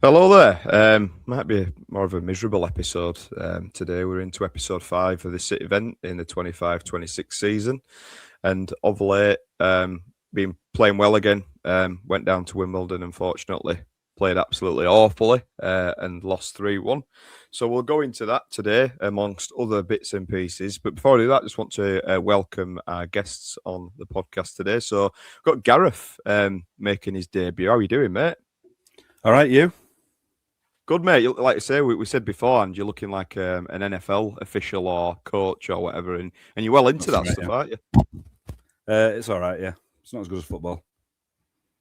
Hello there. Might be more of a miserable episode today. We're into episode 5 of the City event in the 25-26 season. And of late, been playing well again. Went down to Wimbledon, unfortunately. Played absolutely awfully and lost 3-1. So we'll go into that today, amongst other bits and pieces. But before I do that, I just want to welcome our guests on the podcast today. So we've got Gareth making his debut. How are you doing, mate? All right, you? Good, mate. Like I say, we said beforehand, you're looking like an NFL official or coach or whatever, and you're well into that stuff, aren't you? It's all right, yeah. It's not as good as football.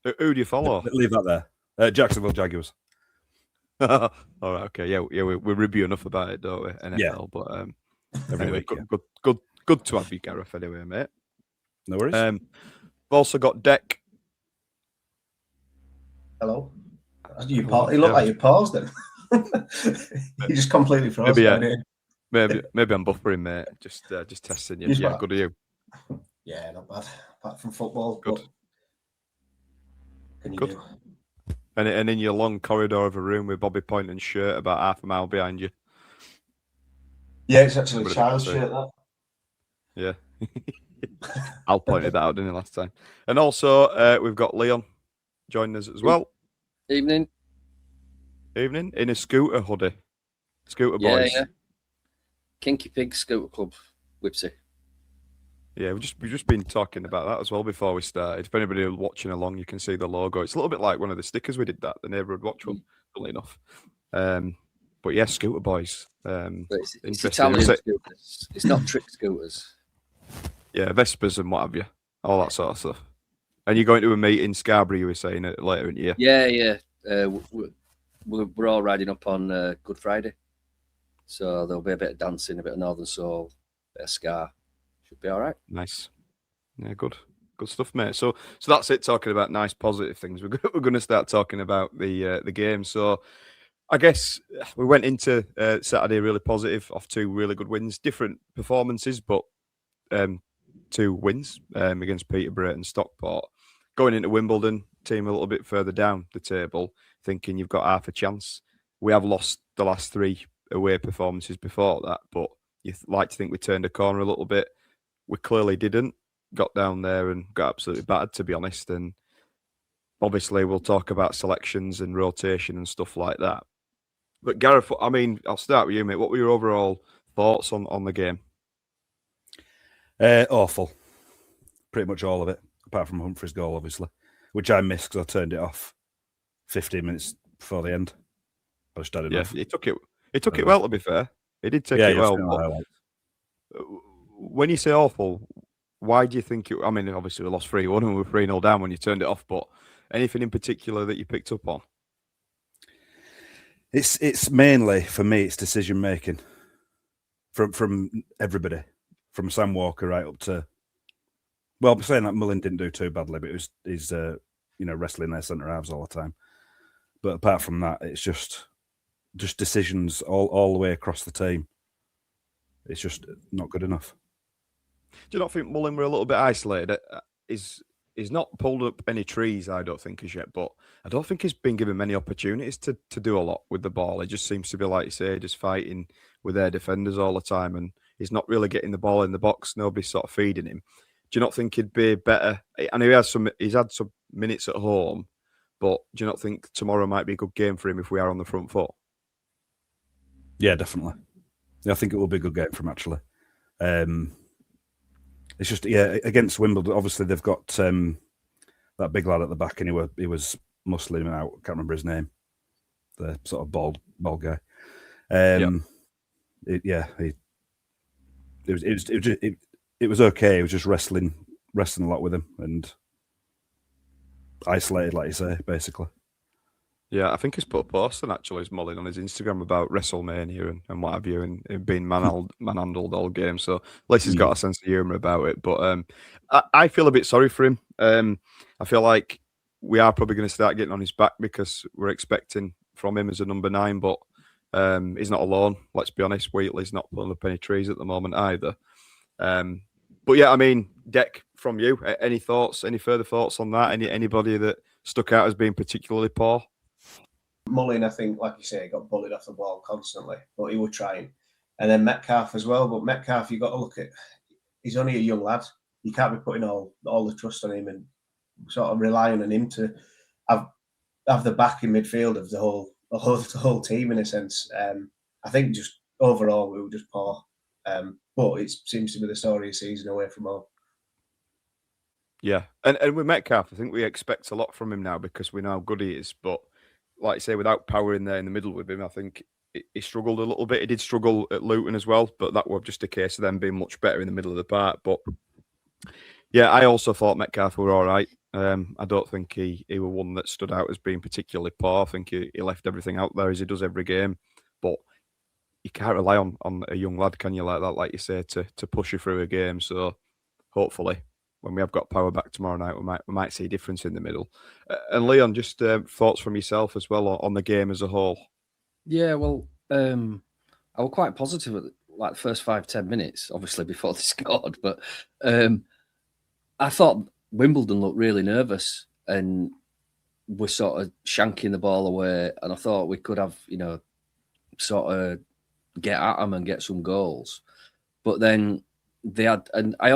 Who do you follow? Leave that there. Jacksonville Jaguars. All right, okay, yeah. We review enough about it, don't we? NFL, yeah. But anyway, good to have you, Gareth. Anyway, mate. No worries. We've also got Deck. Hello. You look like you paused then. You just completely froze. Maybe I'm buffering, mate. Just testing you. Yeah, good of you. Yeah, not bad. Apart from football, good. Can you good. Do? And in your long corridor of a room with Bobby Poynton's shirt about half a mile behind you. Yeah, it's actually a child's shirt, that. Yeah. Al pointed that out, didn't he, last time? And also, we've got Leon joining us as well. Evening. In a scooter hoodie. Scooter boys. Yeah. Kinky Pig Scooter Club, Whipsy. Yeah, we've just been talking about that as well before we started. If anybody was watching along, you can see the logo. It's a little bit like one of the stickers we did the neighbourhood watch one, funnily enough. But yeah, scooter boys. It's Italian scooters. It's not trick scooters. Yeah, Vespers and what have you. All that sort of stuff. And you're going to a meet in Scarborough, you were saying, later in the year. Yeah. We're all riding up on Good Friday. So there'll be a bit of dancing, a bit of Northern Soul, a bit of ska. Should be all right. Nice. Yeah, good stuff, mate. So that's it, talking about nice, positive things. We're going to start talking about the game. So I guess we went into Saturday really positive, off 2 really good wins, different performances, but 2 wins against Peterborough and Stockport. Going into Wimbledon, team a little bit further down the table, thinking you've got half a chance. We have lost the last 3 away performances before that, but you'd like to think we turned a corner a little bit. We clearly didn't. Got down there and got absolutely battered, to be honest. And obviously, we'll talk about selections and rotation and stuff like that. But Gareth, I mean, I'll start with you, mate. What were your overall thoughts on the game? Awful. Pretty much all of it, apart from Humphrey's goal, obviously, which I missed because I turned it off 15 minutes before the end. I just had enough. Yeah, he took it well, to be fair. He did take it well. When you say awful, why do you think it... I mean, obviously we lost 3-1 and we were 3-0 down when you turned it off, but anything in particular that you picked up on? It's mainly, for me, it's decision-making from everybody, from Sam Walker right up to... Well, I'm saying that Mullin didn't do too badly, but he's wrestling their centre halves all the time. But apart from that, it's just decisions all the way across the team. It's just not good enough. Do you not think Mullin were a little bit isolated? He's not pulled up any trees, I don't think, as yet, but I don't think he's been given many opportunities to do a lot with the ball. He just seems to be, like you say, just fighting with their defenders all the time, and he's not really getting the ball in the box. Nobody's sort of feeding him. Do you not think he'd be better? And he's had some minutes at home, but do you not think tomorrow might be a good game for him if we are on the front foot? Yeah, definitely. Yeah, I think it will be a good game for him, actually. It's just, against Wimbledon, obviously they've got that big lad at the back, and he was muscling him out. Can't remember his name. The sort of bald guy. It was okay. He was just wrestling a lot with him and isolated, like you say, basically. Yeah, I think he's put a post on actually Mullin on his Instagram about WrestleMania and what have you, and being manhandled all game. So at least he's got a sense of humour about it. But I feel a bit sorry for him. I feel like we are probably going to start getting on his back because we're expecting from him as a number 9, but he's not alone. Let's be honest, Wheatley's not pulling up any trees at the moment either. But yeah, I mean, Deck, from you, any thoughts? Any further thoughts on that? Anybody that stuck out as being particularly poor? Mullin, I think, like you say, got bullied off the ball constantly, but he was trying. And then Metcalf as well. But Metcalf, you've got to look at, he's only a young lad. You can't be putting all the trust on him and sort of relying on him to have the back in midfield of the whole team in a sense. I think just overall we were just poor. But it seems to be the story of the season away from home. Yeah, and with Metcalf, I think we expect a lot from him now because we know how good he is. But like I say, without power in there in the middle with him, I think he struggled a little bit. He did struggle at Luton as well, but that was just a case of them being much better in the middle of the park. But yeah, I also thought Metcalf were all right. I don't think he was one that stood out as being particularly poor. I think he left everything out there as he does every game. But you can't rely on a young lad, can you, like that, like you say, to push you through a game. So hopefully, when we have got power back tomorrow night, we might see a difference in the middle. And Leon, just thoughts from yourself as well on the game as a whole. Yeah, well, I was quite positive at like the first 5-10 minutes, obviously before they scored. But I thought Wimbledon looked really nervous and were sort of shanking the ball away. And I thought we could have, sort of get at them and get some goals. But then they had, and I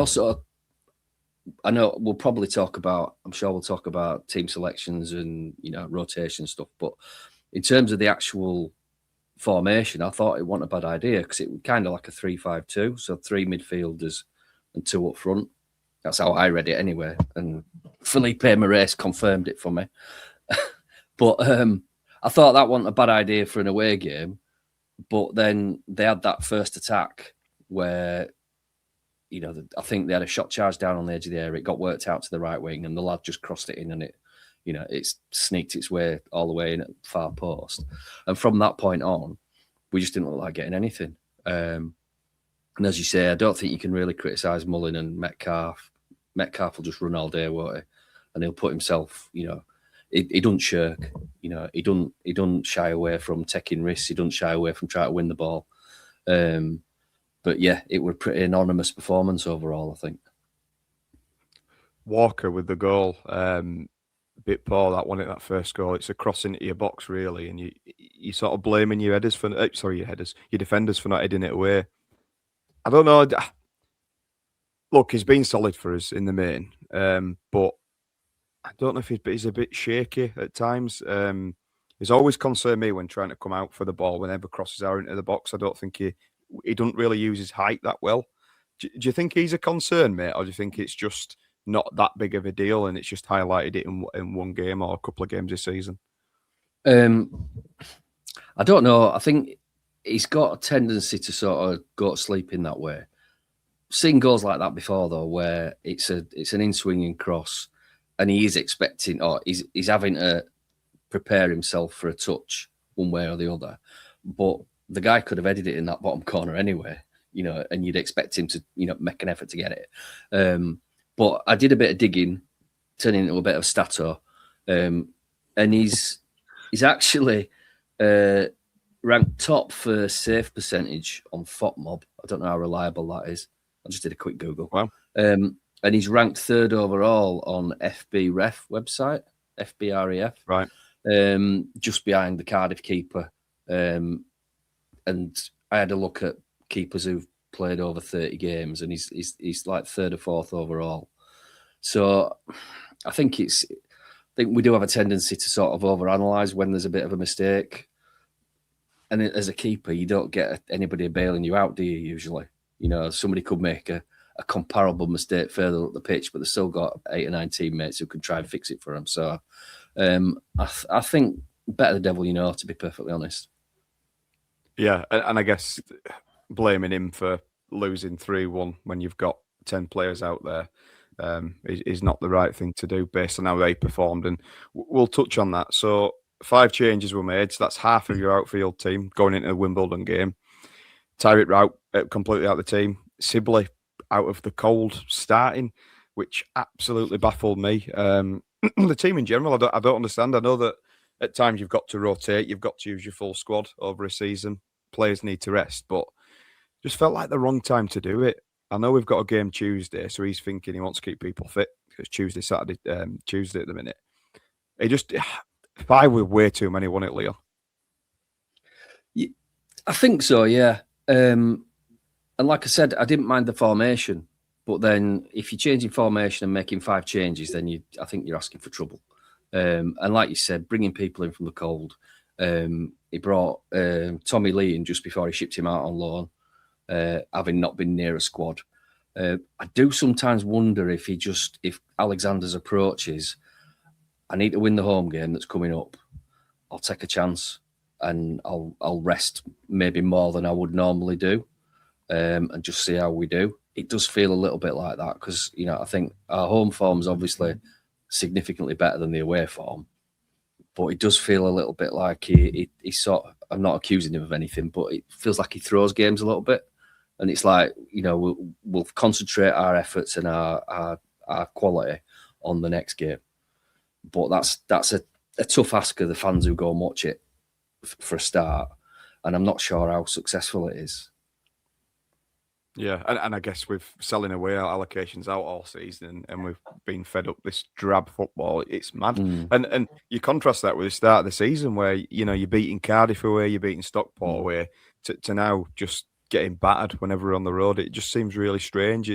know we'll probably talk about, I'm sure we'll talk about team selections and, rotation stuff. But in terms of the actual formation, I thought it wasn't a bad idea because it was kind of like a 3-5-2. So 3 midfielders and 2 up front. That's how I read it anyway. And Felipe Moraes confirmed it for me. But I thought that wasn't a bad idea for an away game. But then they had that first attack where, I think they had a shot charge down on the edge of the area. It got worked out to the right wing and the lad just crossed it in and it's sneaked its way all the way in at the far post. And from that point on, we just didn't look like getting anything. And as you say, I don't think you can really criticise Mullin and Metcalf. Metcalf will just run all day, won't he? And he'll put himself, he doesn't shirk. He doesn't shy away from taking risks. He doesn't shy away from trying to win the ball. But yeah, it was a pretty anonymous performance overall, I think. Walker with the goal, bit poor that one at that first goal. It's a cross into your box really, and you sort of blaming your defenders for not heading it away. I don't know. Look, he's been solid for us in the main, but I don't know if he's a bit shaky at times. He's always concerned me when trying to come out for the ball whenever crosses are into the box. I don't think he doesn't really use his height that well. Do you think he's a concern, mate, or do you think it's just not that big of a deal and it's just highlighted it in one game or a couple of games this season? I don't know. I think he's got a tendency to sort of go to sleep in that way. Seen goals like that before though, where it's an in-swinging cross, and he is expecting, or he's having to prepare himself for a touch one way or the other. But the guy could have headed it in that bottom corner anyway, and you'd expect him to, make an effort to get it. But I did a bit of digging, turning into a bit of stato, and he's actually ranked top for save percentage on FOTMob. I don't know how reliable that is. I just did a quick Google. Wow. And he's ranked 3rd overall on FBref website, FBREF. Right. Just behind the Cardiff keeper. And I had a look at keepers who've played over 30 games, and he's like 3rd or 4th overall. So I think we do have a tendency to sort of overanalyze when there's a bit of a mistake. And as a keeper, you don't get anybody bailing you out, do you, usually? Somebody could make a comparable mistake further up the pitch, but they've still got 8 or 9 teammates who can try and fix it for them. So I think better the devil you know, to be perfectly honest. Yeah, and I guess blaming him for losing 3-1 when you've got 10 players out there is not the right thing to do based on how they performed. And we'll touch on that. So 5 changes were made. So that's half of your outfield team going into the Wimbledon game. Tyreek Rout completely out of the team. Sibley out of the cold starting, which absolutely baffled me. The team in general, I don't understand. I know that at times you've got to rotate, you've got to use your full squad over a season. Players need to rest, but just felt like the wrong time to do it. I know we've got a game Tuesday, so he's thinking he wants to keep people fit because Tuesday at the minute. It just 5 with way too many, wasn't it, Leo? I think so, yeah. And like I said, I didn't mind the formation, but then if you're changing formation and making 5 changes, then I think you're asking for trouble. And like you said, bringing people in from the cold. He brought Tommy Lee in just before he shipped him out on loan, having not been near a squad. I do sometimes wonder if Alexander's approach is, I need to win the home game that's coming up. I'll take a chance and I'll rest maybe more than I would normally do, and just see how we do. It does feel a little bit like that because, I think our home form is obviously significantly better than the away form, but it does feel a little bit like he sort of, I'm not accusing him of anything, but it feels like he throws games a little bit. And it's like, we'll concentrate our efforts and our quality on the next game. But that's a tough ask of the fans who go and watch it for a start. And I'm not sure how successful it is. Yeah, and I guess with selling away our allocations out all season and we've been fed up this drab football, it's mad. And you contrast that with the start of the season where, you're beating Cardiff away, you're beating Stockport away, to now just getting battered whenever we're on the road. It just seems really strange.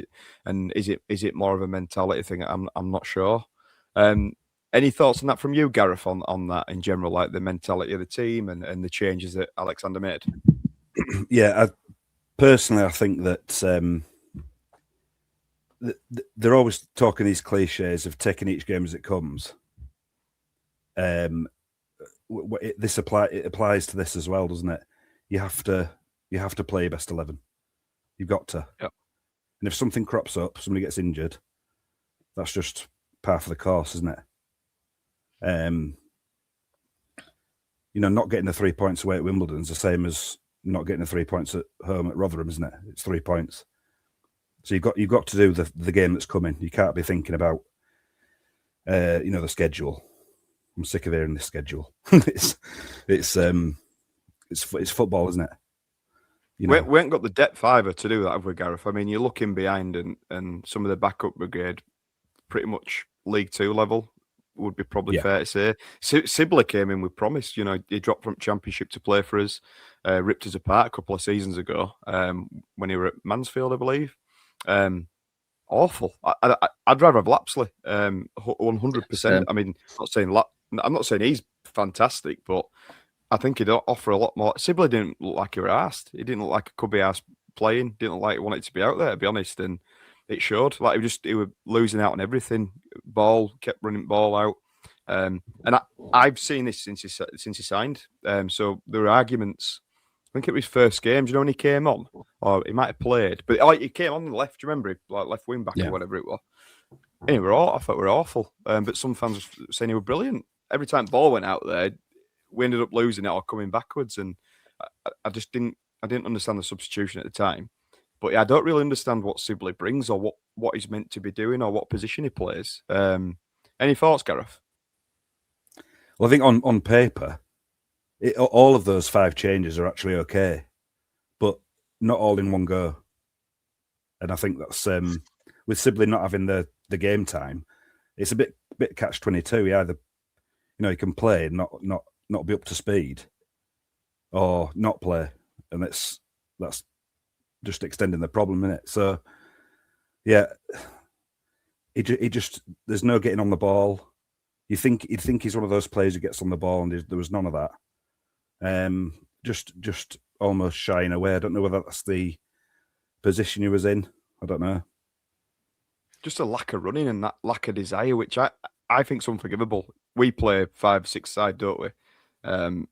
And is it more of a mentality thing? I'm not sure. Any thoughts on that from you, Gareth, on that in general, like the mentality of the team and the changes that Alexander made? Yeah, personally, I think that they're always talking these cliches of taking each game as it comes. It applies to this as well, doesn't it? You have to play your best 11. You've got to. Yep. And if something crops up, somebody gets injured, that's just par for the course, isn't it? Not getting the 3 points away at Wimbledon is the same as not getting the 3 points at home at Rotherham, isn't it? It's 3 points. So you've got to do the game that's coming. You can't be thinking about the schedule. I'm sick of hearing this schedule. it's football, isn't it? We ain't got the depth either to do that, have we, Gareth? I mean, you're looking behind and some of the backup brigade, pretty much League Two level, would be probably fair to say. Sibley came in with promise. He dropped from Championship to play for us, ripped us apart a couple of seasons ago when he were at Mansfield, I believe. Awful. I'd rather have Lapsley, 100%. I mean, I'm not saying he's fantastic, but I think he'd offer a lot more. Sibley didn't look like he were asked. He didn't look like he could be asked playing. Didn't look like he wanted to be out there, to be honest. And it showed. Like he was losing out on everything. Kept running ball out. And I've seen this since he signed. So there were arguments. I think it was his first game. Do you know when he came on? Or he might have played, but he came on the left. Do you remember? Like left wing back or whatever it was. And I thought we were awful. But some fans were saying he was brilliant. Every time ball went out there, we ended up losing it or coming backwards. And I just didn't understand the substitution at the time. But yeah, I don't really understand what Sibley brings or what he's meant to be doing or what position he plays. Any thoughts, Gareth? Well, I think on paper, all of those 5 changes are actually okay, but not all in one go. And I think that's with Sibley not having the game time, it's a bit catch-22. He either he can play and not be up to speed, or not play, and that's just extending the problem, isn't it? So yeah, he just there's no getting on the ball. You'd think he's one of those players who gets on the ball, and there was none of that. Just almost shying away. I don't know whether that's the position he was in. I don't know. Just a lack of running and that lack of desire, which I think is unforgivable. We play 5-6 side, don't we? And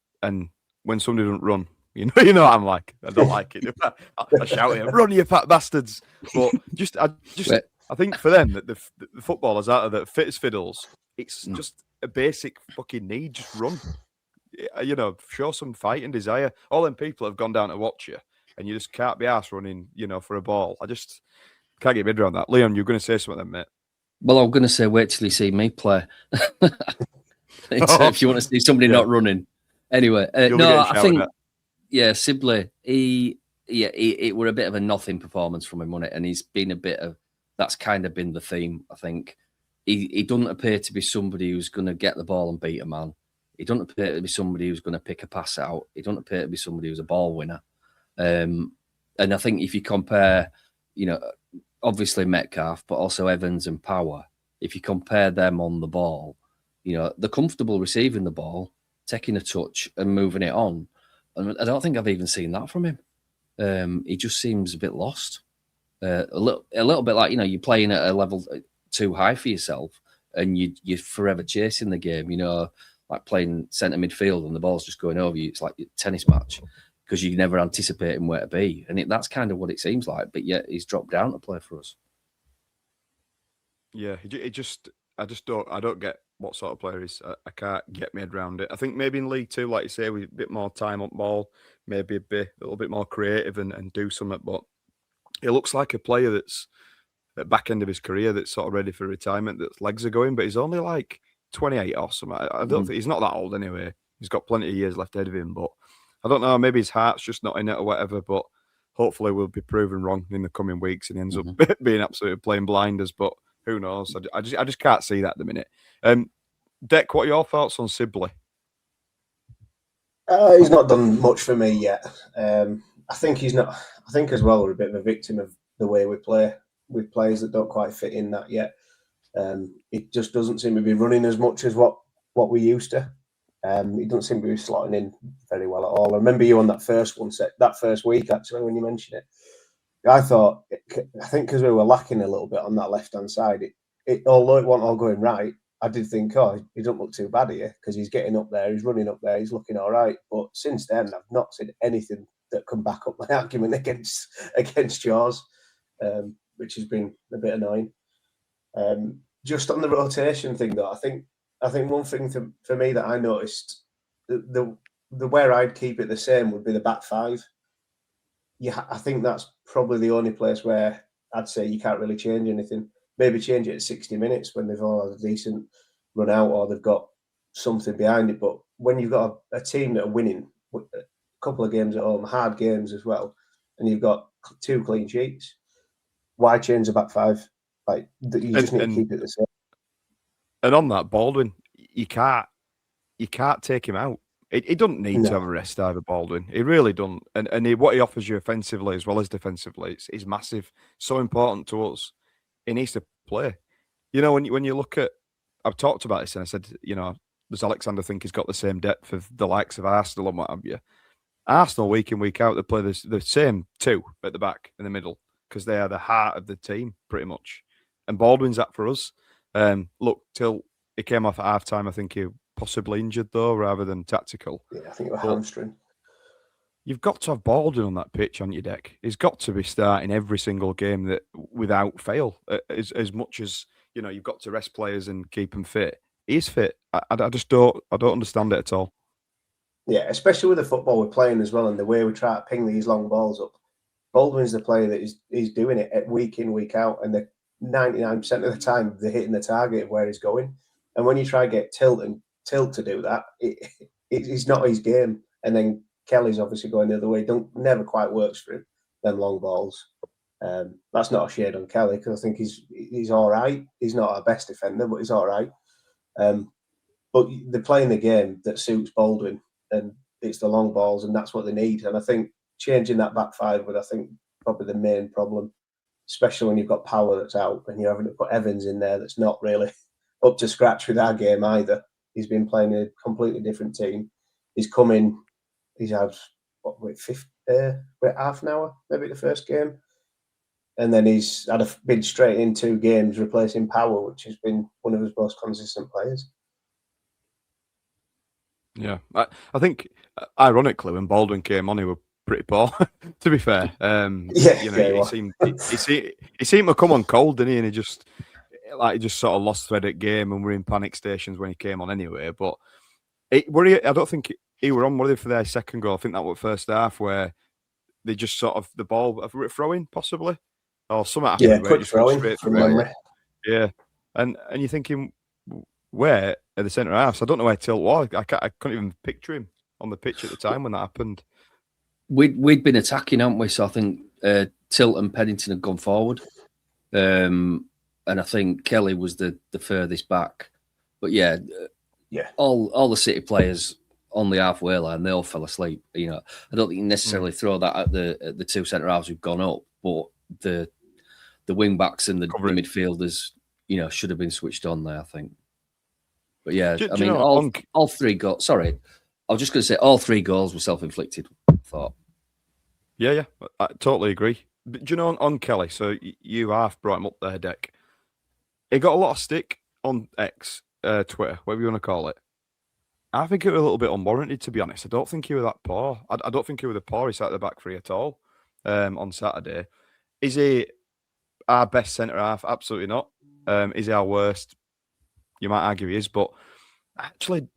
when somebody doesn't run, you know what I'm like. I don't like it. I shout at him, "Run, you fat bastards!" But I think for them that the footballers out there that fit as fiddles, it's just a basic fucking need. Just run. Show some fight and desire. All them people have gone down to watch you, and you just can't be arsed running, for a ball. I just can't get my head around that. Leon, you're going to say something then, mate? Well, I'm going to say, wait till you see me play. If you want to see somebody not running. Anyway, I think, Sibley, it were a bit of a nothing performance from him, wasn't it? And he's been that's kind of been the theme, I think. He doesn't appear to be somebody who's going to get the ball and beat a man. He doesn't appear to be somebody who's going to pick a pass out. He doesn't appear to be somebody who's a ball winner. And I think if you compare, obviously Metcalf, but also Evans and Power, if you compare them on the ball, they're comfortable receiving the ball, taking a touch and moving it on. And I don't think I've even seen that from him. He just seems a bit lost. A little bit like, you're playing at a level too high for yourself and you're forever chasing the game, like playing centre midfield and the ball's just going over you. It's like a tennis match because you're never anticipating where to be. And that's kind of what it seems like. But yet he's dropped down to play for us. Yeah, I don't get what sort of player he is. I can't get my head around it. I think maybe in League Two, like you say, with a bit more time up ball, maybe a little bit more creative and do something. But it looks like a player that's at back end of his career that's sort of ready for retirement, that's legs are going, but he's only like 28 or something. I don't think he's not that old anyway. He's got plenty of years left ahead of him, but I don't know, maybe his heart's just not in it or whatever, but hopefully we'll be proven wrong in the coming weeks and he ends up being absolutely playing blinders, but who knows? I just can't see that at the minute. Dec, what are your thoughts on Sibley? He's not done much for me yet. I think he's not. I think as well we're a bit of a victim of the way we play with players that don't quite fit in that yet. It just doesn't seem to be running as much as what we used to. He doesn't seem to be slotting in very well at all. I remember you on that first week actually when you mentioned it. I think because we were lacking a little bit on that left-hand side, although it wasn't all going right, I did think, he don't look too bad here because he's getting up there, he's running up there, he's looking all right. But since then, I've not seen anything that can back up my argument against yours, which has been a bit annoying. Just on the rotation thing, though, I think one thing for me that I noticed, the where I'd keep it the same would be the back five. Yeah, I think that's probably the only place where I'd say you can't really change anything. Maybe change it at 60 minutes when they've all had a decent run out or they've got something behind it. But when you've got a team that are winning a couple of games at home, hard games as well, and you've got 2 clean sheets, why change the back five? Like you just need to keep it the same. And on that, Baldwin, you can't take him out. He doesn't need to have a rest either, Baldwin. He really doesn't. And what he offers you offensively as well as defensively, is massive. So important to us. He needs to play. When you look at, I've talked about this and I said, does Alexander think he's got the same depth of the likes of Arsenal and what have you? Arsenal, week in, week out, they play the same 2 at the back in the middle because they are the heart of the team, pretty much. And Baldwin's that for us. Look, till he came off at half-time, I think he possibly injured, though, rather than tactical. Yeah, I think it was hamstring. You've got to have Baldwin on that pitch, haven't you, Dec? He's got to be starting every single game that without fail. As much as, you've got to rest players and keep them fit. He's fit. I just don't understand it at all. Yeah, especially with the football we're playing as well and the way we try to ping these long balls up. Baldwin's the player that is doing it week in, week out, and the 99% of the time they're hitting the target of where he's going. And when you try to get Tilt to do that, it's not his game. And then Kelly's obviously going the other way. Never quite works for him, them long balls. That's not a shade on Kelly because I think he's all right. He's not our best defender, but he's all right. But they're playing the game that suits Baldwin, and it's the long balls, and that's what they need. And I think changing that back five would, I think, probably the main problem, especially when you've got Power that's out and you're having to put Evans in there that's not really up to scratch with our game either. He's been playing a completely different team. He's come in, he's had, half an hour, maybe the first game. And then he's been straight in 2 games replacing Power, which has been one of his most consistent players. Yeah, I think, ironically, when Baldwin came on, he were pretty poor, to be fair. He seemed to come on cold, didn't he? And he just sort of lost thread at game and were in panic stations when he came on anyway. But I don't think he were on, were they, for their second goal? I think that was first half where they just sort of, the ball, throwing possibly? Or something happened. Yeah, quick throwing from memory. Yeah. And you're thinking, where at the centre half? So I don't know where Tilt was. I couldn't even picture him on the pitch at the time when that happened. We'd been attacking, haven't we? So I think Tilt and Pennington had gone forward. And I think Kelly was the furthest back. But yeah, Yeah. All the City players on the halfway line, they all fell asleep. You know, I don't think you necessarily throw that at the two centre halves who've gone up, but the wing backs and the midfielders, you know, should have been switched on there, I think. But yeah, I mean, all three goals. Sorry, I was just going to say all three goals were self-inflicted. I thought. Yeah, I totally agree. But do you know on Kelly? So you half brought him up there, Deck. He got a lot of stick on X, Twitter, whatever you want to call it. I think it was a little bit unwarranted, to be honest. I don't think he was that poor. I don't think he was the poorest out of the back three at all on Saturday. Is he our best centre half? Absolutely not. Is he our worst? You might argue he is, but actually,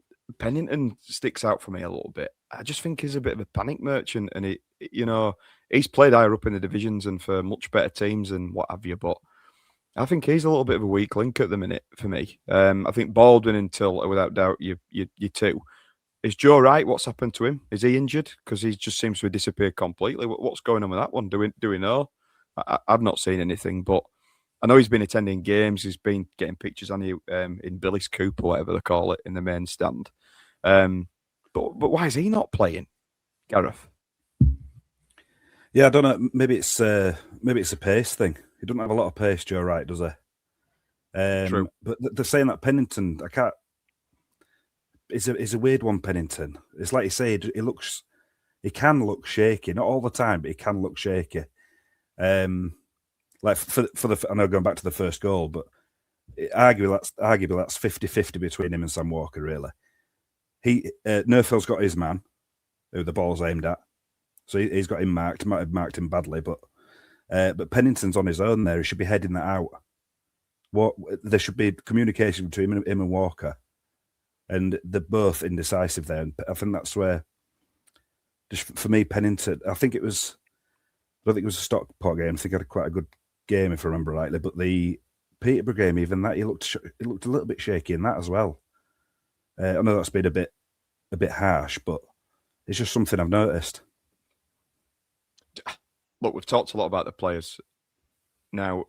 Pennington sticks out for me a little bit. I just think he's a bit of a panic merchant, and he's played higher up in the divisions and for much better teams and what have you. But I think he's a little bit of a weak link at the minute for me. I think Baldwin and Till are without doubt you two. Is Joe right? What's happened to him? Is he injured? Because he just seems to have disappeared completely. What's going on with that one? Do we know? I've not seen anything, but I know he's been attending games. He's been getting pictures on you in Billy's Coop or whatever they call it in the main stand. But why is he not playing, Gareth? Yeah, I don't know. Maybe it's a pace thing. He doesn't have a lot of pace, Joe Wright, does he? True. But they're saying that Pennington, I can't. It's a weird one, Pennington. It's like you say, he can look shaky, not all the time, but he can look shaky. Like I know going back to the first goal, but arguably that's 50-50 between him and Sam Walker, really. Nerfield's got his man, who the ball's aimed at. So he's got him marked. Might have marked him badly, but Pennington's on his own there. He should be heading that out. There should be communication between him and Walker, and they're both indecisive there. And I think that's where, just for me, Pennington. I don't think it was a Stockport game. I think he had quite a good game, if I remember rightly. But the Peterborough game, even that, he looked a little bit shaky in that as well. I know that's been a bit harsh, but it's just something I've noticed. Look, we've talked a lot about the players. Now,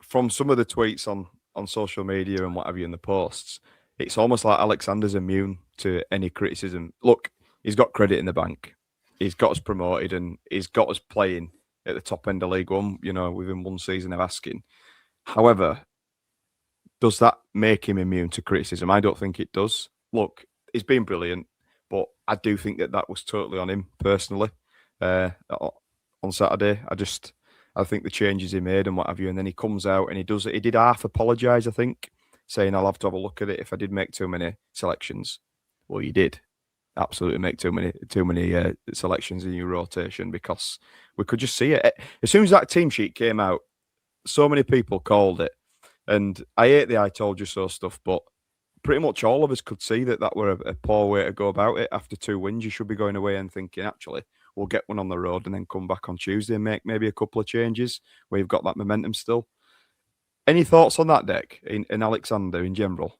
from some of the tweets on social media and what have you in the posts, it's almost like Alexander's immune to any criticism. Look, he's got credit in the bank. He's got us promoted and he's got us playing at the top end of League One, within one season of asking. However, does that make him immune to criticism? I don't think it does. Look, he's been brilliant, but I do think that was totally on him personally on Saturday. I think the changes he made and what have you, and then he comes out and he did half apologise, I think, saying I'll have to have a look at it if I did make too many selections. Well, you did absolutely make too many selections in your rotation, because we could just see it. As soon as that team sheet came out, so many people called it, and I hate the I told you so stuff, but pretty much all of us could see that were a poor way to go about it. After 2 wins, you should be going away and thinking, actually, we'll get one on the road and then come back on Tuesday and make maybe a couple of changes where you've got that momentum still. Any thoughts on that, Deck, in Alexander in general?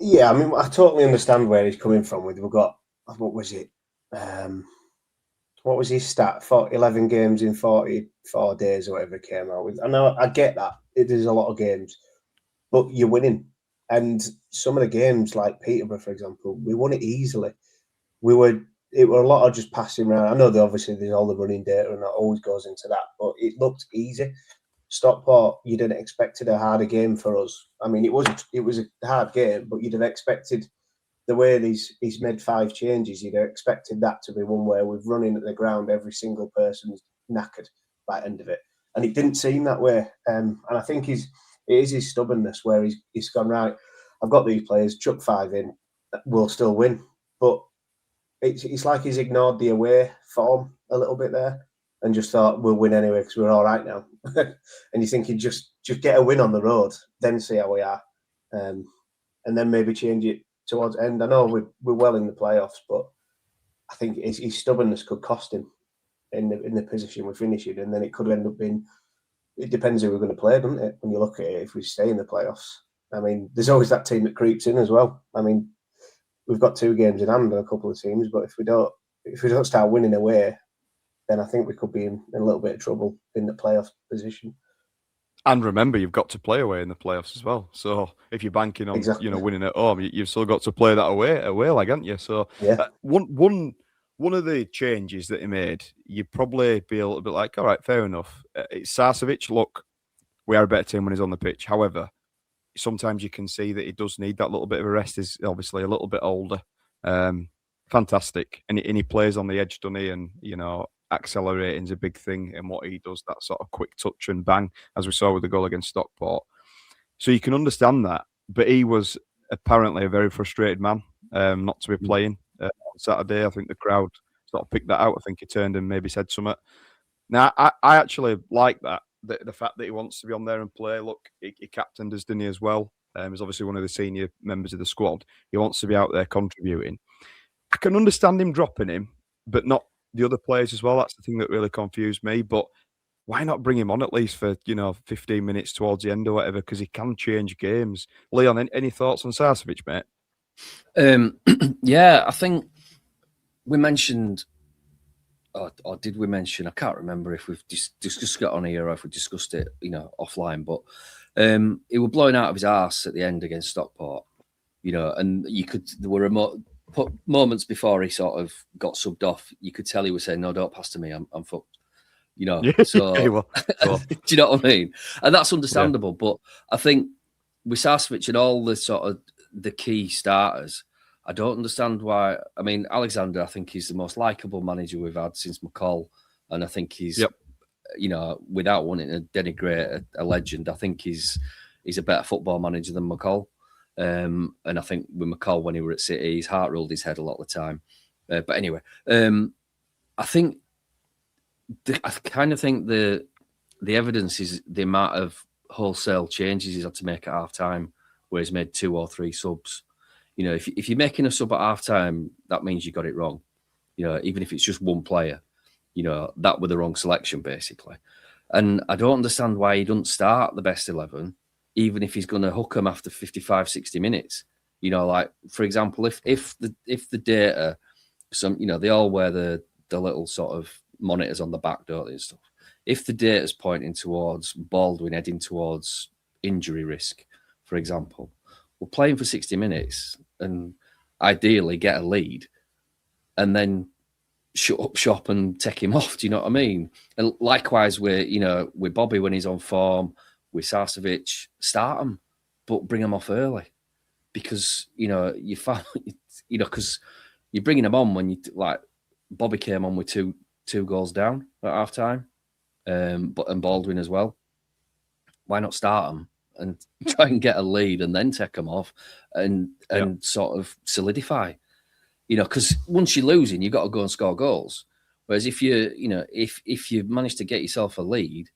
Yeah, I mean, I totally understand where he's coming from. We've got, what was it? What was his stat? 11 games in 44 days or whatever it came out with. I know, I get that. It is a lot of games, but you're winning. And some of the games, like Peterborough, for example, we won it easily. It were a lot of just passing around. I know that obviously there's all the running data and that always goes into that, but it looked easy. Stockport, you'd have expected a harder game for us. I mean, it was a hard game, but you'd have expected the way he's made 5 changes. You'd have expected that to be one where we've run in at the ground, every single person's knackered by the end of it, and it didn't seem that way. And I think it is his stubbornness where he's gone, right, I've got these players, chuck 5 in, we'll still win. But it's like he's ignored the away form a little bit there and just thought we'll win anyway because we're all right now. And you're thinking just get a win on the road, then see how we are, and then maybe change it towards end. I know we're well in the playoffs, but I think his stubbornness could cost him in the position we're finishing, and then it could end up being. It depends who we're going to play, doesn't it? When you look at it, if we stay in the playoffs, I mean, there's always that team that creeps in as well. I mean, we've got 2 games in hand on a couple of teams, but if we don't start winning away, then I think we could be in a little bit of trouble in the playoff position. And remember, you've got to play away in the playoffs as well. So if you're banking on winning at home, you've still got to play that away like, haven't you? So one of the changes that he made, you'd probably be a little bit like, all right, fair enough. It's Sarcevic. Look, we are a better team when he's on the pitch. However, sometimes you can see that he does need that little bit of a rest. He's obviously a little bit older. Fantastic, and he plays on the edge, doesn't he? And accelerating is a big thing in what he does. That sort of quick touch and bang, as we saw with the goal against Stockport. So you can understand that. But he was apparently a very frustrated man, not to be playing on Saturday. I think the crowd sort of picked that out. I think he turned and maybe said something. Now, I actually like that. The fact that he wants to be on there and play. Look, he captained us, didn't he, as well? He's obviously one of the senior members of the squad. He wants to be out there contributing. I can understand him dropping him, but not the other players as well. That's the thing that really confused me. But why not bring him on at least for 15 minutes towards the end or whatever? Because he can change games. Leon, any thoughts on Sarcevic, mate? Yeah, I think we mentioned. Or did we mention? I can't remember if we've discussed it on here or if we discussed it, offline. But he was blowing out of his arse at the end against Stockport, and there were moments before he sort of got subbed off. You could tell he was saying, "No, don't pass to me. I'm fucked." So do you know what I mean? And that's understandable. Yeah. But I think with Sarcevic and all the sort of the key starters, I don't understand why. I mean, Alexander, I think he's the most likeable manager we've had since McCall. And I think he's, without wanting to denigrate a legend, I think he's a better football manager than McCall. And I think with McCall, when he were at City, his heart rolled his head a lot of the time. But anyway, I kind of think the evidence is the amount of wholesale changes he's had to make at half time, where he's made 2 or 3 subs. If you're making a sub at half time, that means you got it wrong. Even if it's just one player, that were the wrong selection, basically. And I don't understand why he doesn't start the best 11, even if he's going to hook them after 55, 60 minutes. Like, for example, if the data, they all wear the little sort of monitors on the back, don't they, and stuff. If the data's pointing towards Baldwin heading towards injury risk, for example, we're playing for 60 minutes and ideally get a lead and then shut up shop and take him off. Do you know what I mean? And likewise with Bobby when he's on form, with Sarcevic, start him, but bring him off early because, you find, because you're bringing him on when Bobby came on with two goals down at half time, and Baldwin as well. Why not start him and try and get a lead and then take them off and sort of solidify, because once you're losing, you've got to go and score goals. Whereas if if you manage to get yourself a lead,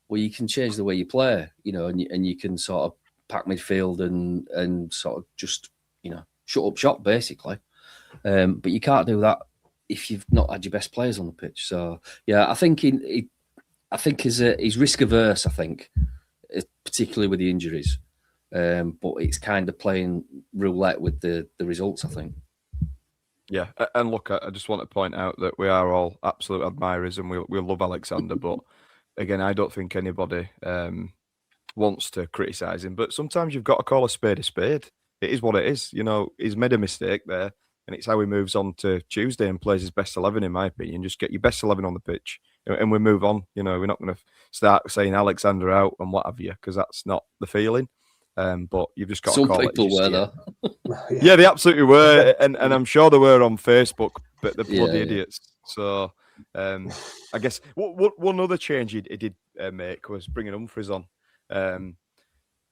well, you can change the way you play, and you can sort of pack midfield and sort of just, shut up shop basically. But you can't do that if you've not had your best players on the pitch. So yeah, I think he's risk averse. I think, particularly with the injuries, but it's kind of playing roulette with the results, I think. Yeah, and look, I just want to point out that we are all absolute admirers and we love Alexander, but again, I don't think anybody wants to criticise him, but sometimes you've got to call a spade a spade. It is what it is. He's made a mistake there, and it's how he moves on to Tuesday and plays his best 11, in my opinion. Just get your best 11 on the pitch, and we move on. We're not going to start saying Alexander out and what have you, because that's not the feeling. But you've just got to call it. Some people were, though. Yeah, they absolutely were, and I'm sure they were on Facebook, but they're bloody idiots. So I guess one other change he did make was bringing Humphreys on.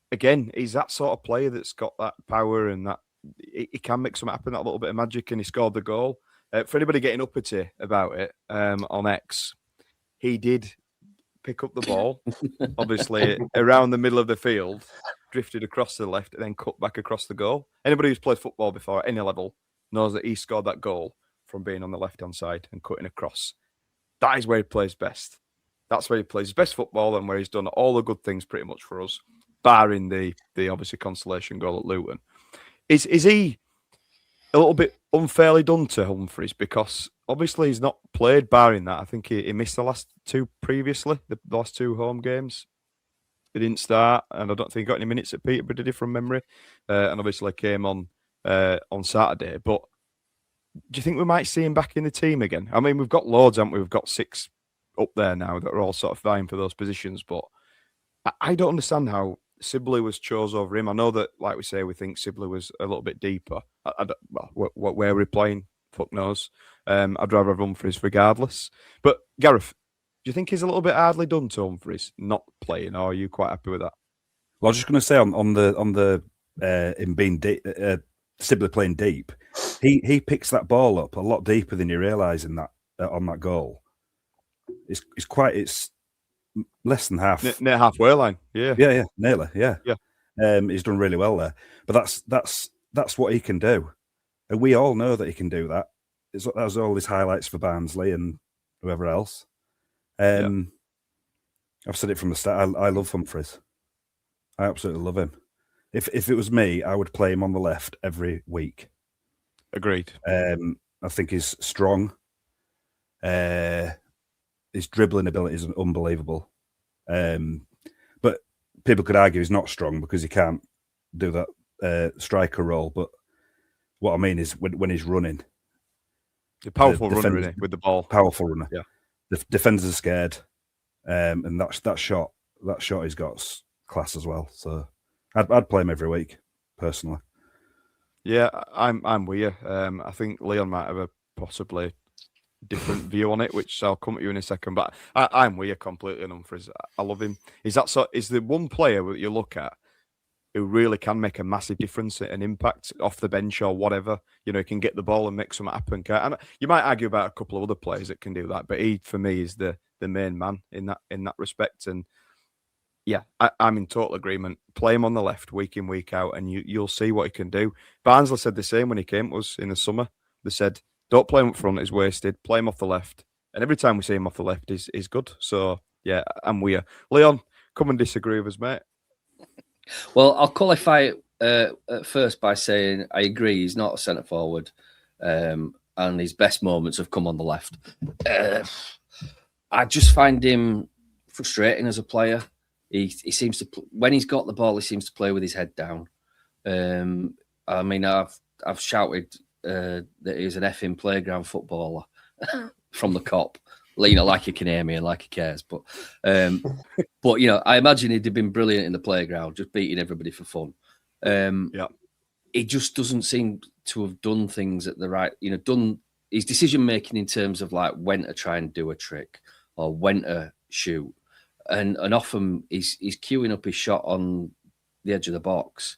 Again, he's that sort of player that's got that power and that he can make something happen, that little bit of magic, and he scored the goal. For anybody getting uppity about it on X, he did pick up the ball, obviously around the middle of the field, drifted across to the left, and then cut back across the goal. Anybody who's played football before at any level knows that he scored that goal from being on the left-hand side and cutting across. That is where he plays best. That's where he plays his best football and where he's done all the good things pretty much for us, barring the obviously consolation goal at Luton. Is he a little bit unfairly done to Humphreys? Because obviously he's not played, barring that. I think he missed the last two previously, the last two home games. He didn't start, and I don't think he got any minutes at Peterborough, did he, from memory? And obviously came on Saturday. But do you think we might see him back in the team again? I mean, we've got loads, haven't we? We've got 6 up there now that are all sort of vying for those positions. But I don't understand how Sibley was chose over him. I know that, like we say, we think Sibley was a little bit deeper. Where we're playing, fuck knows. I'd rather have Humphreys regardless. But Gareth, do you think he's a little bit hardly done to Humphreys not playing, or are you quite happy with that? Well, I was just going to say on the him being Sibley playing deep, he picks that ball up a lot deeper than you realise in that on that goal. It's less than half near halfway line. Yeah, nearly. Yeah. He's done really well there. But that's what he can do, and we all know that he can do that. That's all his highlights for Barnsley and whoever else. I've said it from the start. I love Humphreys. I absolutely love him. If it was me, I would play him on the left every week. Agreed. I think he's strong. His dribbling ability is unbelievable. But people could argue he's not strong because he can't do that striker role. But what I mean is when he's running, the powerful runner, isn't he, with the ball. Powerful runner. Yeah. The defenders are scared, and that shot he's got class as well. So I'd play him every week, personally. Yeah, I'm with you. I think Leon might have a possibly different view on it, which I'll come to you in a second. But I'm with you completely on Humphreys. I love him. Is the one player that you look at who really can make a massive difference, an impact off the bench or whatever. You know, he can get the ball and make something happen. And you might argue about a couple of other players that can do that, but he, for me, is the main man in that respect. And yeah, I'm in total agreement. Play him on the left week in, week out, and you'll see what he can do. Barnsley said the same when he came to us in the summer. They said, don't play him up front, he's wasted. Play him off the left. And every time we see him off the left, he's good. So, yeah, I'm with you. Leon, come and disagree with us, mate. Well, I'll qualify it at first by saying I agree he's not a centre forward, and his best moments have come on the left. I just find him frustrating as a player. He seems to, when he's got the ball, he seems to play with his head down. I mean, I've shouted that he's an effing playground footballer from the cop. You know, like he can hear me and like he cares. But you know, I imagine he'd have been brilliant in the playground, just beating everybody for fun. He just doesn't seem to have done things at the right, you know, done his decision making in terms of like when to try and do a trick or when to shoot. And often he's queuing up his shot on the edge of the box,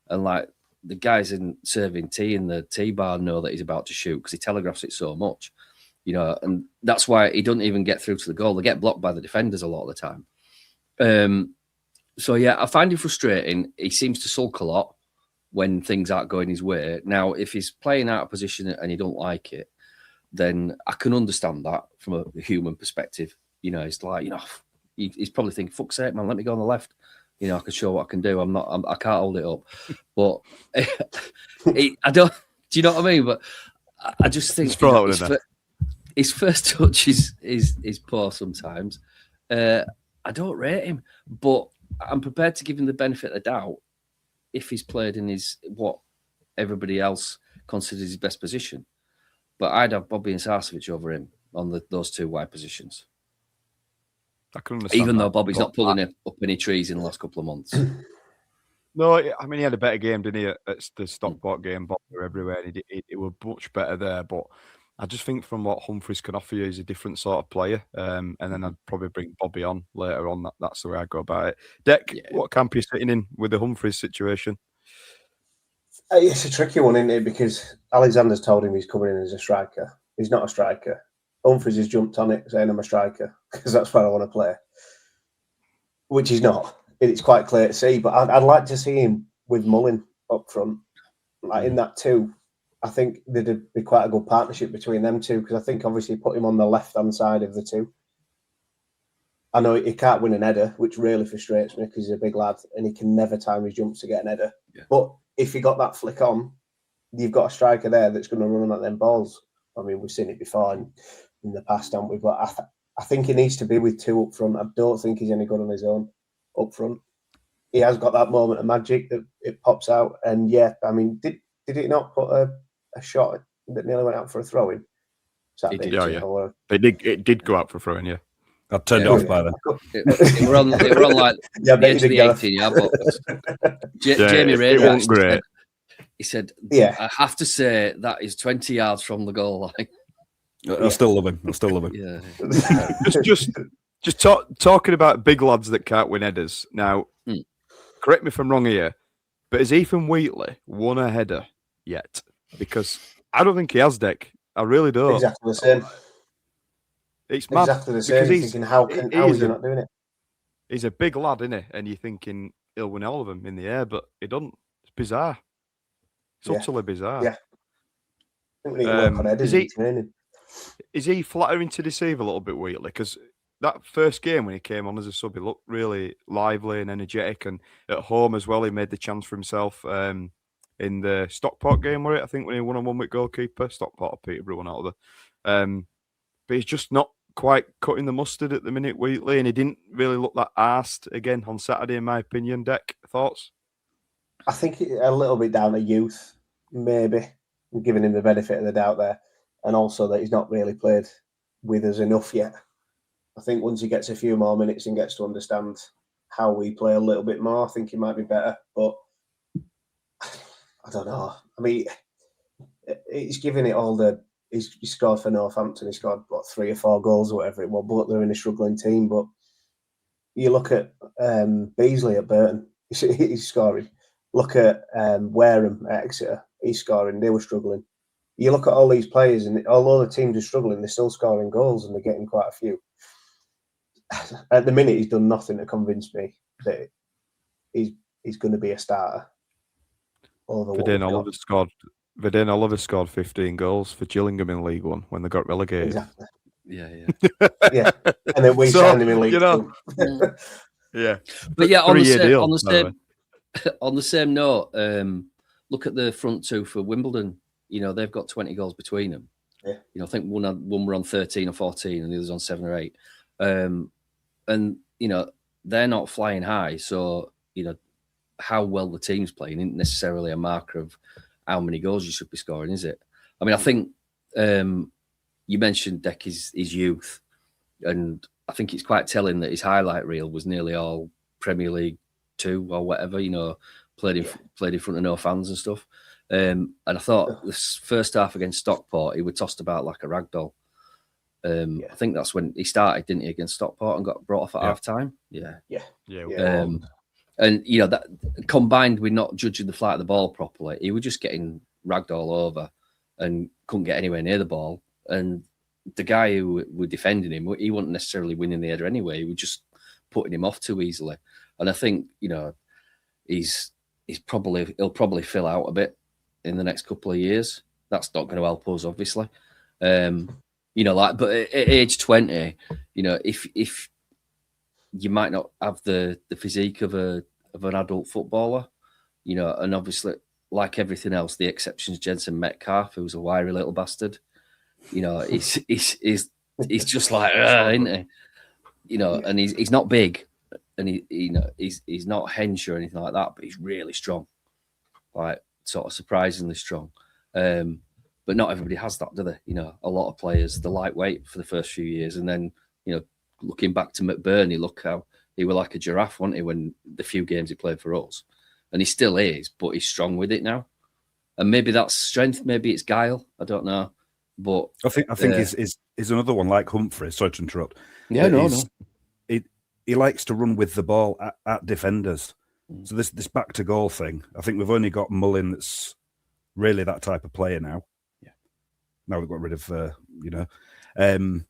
and like the guys in serving tea in the tea bar know that he's about to shoot because he telegraphs it so much, you know, and that's why he doesn't even get through to the goal. They get blocked by the defenders a lot of the time. So yeah, I find him frustrating. He seems to sulk a lot when things aren't going his way. Now, if he's playing out of position and you don't like it, then I can understand that from a human perspective. You know, it's like, you know, he's probably thinking, fuck's sake, man, let me go on the left. You know, I can show what I can do. I can't hold it up. But I don't, do you know what I mean? But I just think his first touch is poor sometimes. I don't rate him, but I'm prepared to give him the benefit of the doubt if he's played in what everybody else considers his best position. But I'd have Bobby and Sarcevic over him on those two wide positions. I can understand. Even though Bobby's not pulling up any trees in the last couple of months. No, I mean, he had a better game, didn't he, at the Stockport game? Bobby were everywhere. He was much better there. But I just think from what Humphreys can offer you, he's a different sort of player. And then I'd probably bring Bobby on later on. That's the way I go about it. Deck, what camp are you sitting in with the Humphreys situation? It's a tricky one, isn't it? Because Alexander's told him he's coming in as a striker. He's not a striker. Humphreys has jumped on it saying I'm a striker because that's where I want to play, which he's not. It's quite clear to see, but I'd like to see him with Mullin up front, like in that two. I think there'd be quite a good partnership between them two because I think obviously put him on the left-hand side of the two. I know he can't win an header, which really frustrates me because he's a big lad and he can never time his jumps to get an header. Yeah. But if he got that flick on, you've got a striker there that's going to run at them balls. I mean, we've seen it before in the past, haven't we? But I think he needs to be with two up front. I don't think he's any good on his own up front. he has got that moment of magic that it pops out. And yeah, I mean, did it not put a shot that nearly went out for a throw in Saturday? Yeah. It did go out for throwing, yeah. I'd turned it off by then. It were on like the edge of the 18-yard box. Jamie Rayner great. Said, yeah, I have to say that is 20 yards from the goal line. I still love him. Yeah. Just talking about big lads that can't win headers. Now, correct me if I'm wrong here, but has Ethan Wheatley won a header yet? Because I don't think he has, Dick. I really don't. Exactly the same. It's mad. Exactly the same. He's thinking, how is he not doing it? He's a big lad, isn't he? And you're thinking he'll win all of them in the air, but he doesn't. It's bizarre. It's utterly bizarre. Yeah. I think we need to work on headers in training. Is he flattering to deceive a little bit, Wheatley? Because that first game when he came on as a sub, he looked really lively and energetic, and at home as well, he made the chance for himself in the Stockport game, where I think when he one-on-one with goalkeeper, Stockport or Peterborough, one out of the. But he's just not quite cutting the mustard at the minute, Wheatley, and he didn't really look that arsed again on Saturday, in my opinion. Deck, thoughts? I think a little bit down to youth, maybe, giving him the benefit of the doubt there, and also that he's not really played with us enough yet. I think once he gets a few more minutes and gets to understand how we play a little bit more, I think he might be better. But I don't know. I mean, he's giving it all the. He scored for Northampton. He scored 3 or 4 goals or whatever it was. But they're in a struggling team. But you look at Beasley at Burton. He's scoring. Look at Wareham at Exeter. He's scoring. They were struggling. You look at all these players, and although the teams are struggling, they're still scoring goals, and they're getting quite a few. At the minute, he's done nothing to convince me that he's going to be a starter. Vidane Oliver scored 15 goals for Gillingham in League One when they got relegated. Exactly. Yeah. And then we signed him in League Two. Yeah. But yeah, on the same note, look at the front two for Wimbledon. You know, they've got 20 goals between them. Yeah. You know, I think one were on 13 or 14 and the other's on 7 or 8. And, you know, they're not flying high. So, you know, how well the team's playing isn't necessarily a marker of how many goals you should be scoring, is it? I mean, I think you mentioned Deck his youth. And I think it's quite telling that his highlight reel was nearly all Premier League 2 or whatever, you know, played in front of no fans and stuff. And I thought this first half against Stockport, he was tossed about like a rag doll. I think that's when he started, didn't he, against Stockport and got brought off at half time? Yeah. And, you know, that combined with not judging the flight of the ball properly, he was just getting ragged all over and couldn't get anywhere near the ball. And the guy who were defending him, he wasn't necessarily winning the header anyway. He was just putting him off too easily. And I think, you know, he'll probably fill out a bit in the next couple of years. That's not going to help us, obviously. You know, like, but at age 20, you know, if you might not have the physique of an adult footballer, you know, and obviously, like everything else, the exception's Jensen Metcalf, who's a wiry little bastard. You know, he's just like, isn't he? You know, and he's not big, and he's not hench or anything like that, but he's really strong, like sort of surprisingly strong. But not everybody has that, do they? You know, a lot of players, they're lightweight for the first few years, and then, you know, looking back to McBurney, look how he was like a giraffe, wasn't he, when the few games he played for us, and he still is, but he's strong with it now. And maybe that's strength, maybe it's guile, I don't know. But I think is another one like Humphrey. Sorry to interrupt. Yeah, no. He likes to run with the ball at defenders. So this back to goal thing, I think we've only got Mullin that's really that type of player now. Yeah. Now we've got rid of and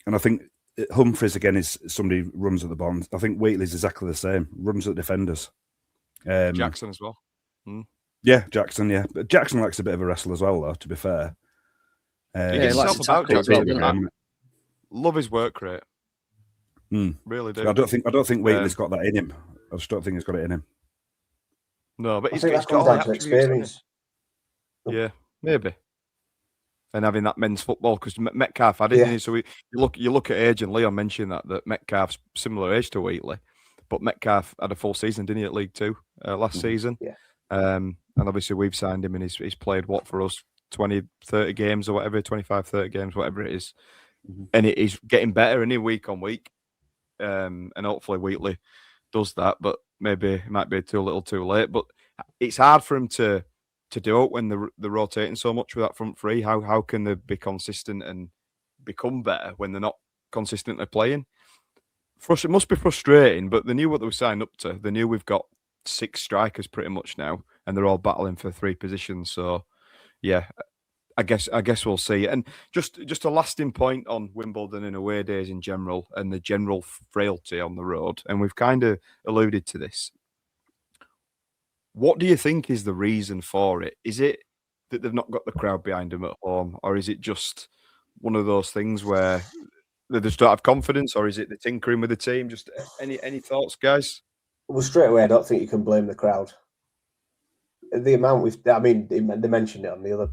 I think Humphreys again is somebody who runs at the bottom. I think Wheatley's exactly the same. Runs at defenders. Jackson as well. Yeah, Jackson. Yeah, but Jackson likes a bit of a wrestle as well, though. To be fair. He likes to tackle. Love his work rate. Really do. I don't think Wheatley's got that in him. I just don't think he's got it in him. No, but he's got all the experience. Yeah, maybe. And having that men's football, because Metcalf had it, didn't he? So you look at age, and Leon mentioned that Metcalf's similar age to Wheatley, but Metcalf had a full season, didn't he, at League Two last season? Yeah. And obviously we've signed him, and he's played what for us, 20, 30 games or whatever, 25, 30 games, whatever it is. And he's getting better, and week on week, and hopefully Wheatley does that, but maybe it might be too little too late. But it's hard for him to do it when they're rotating so much with that front three. How can they be consistent and become better when they're not consistently playing? It must be frustrating, but they knew what they were signing up to. They knew we've got 6 strikers pretty much now, and they're all battling for 3 positions. So, yeah, I guess we'll see. And just a lasting point on Wimbledon and away days in general, and the general frailty on the road. And we've kind of alluded to this. What do you think is the reason for it? Is it that they've not got the crowd behind them at home, or is it just one of those things where they just don't have confidence, or is it the tinkering with the team? Just any thoughts, guys? Well, straight away, I don't think you can blame the crowd. The amount they mentioned it on the other,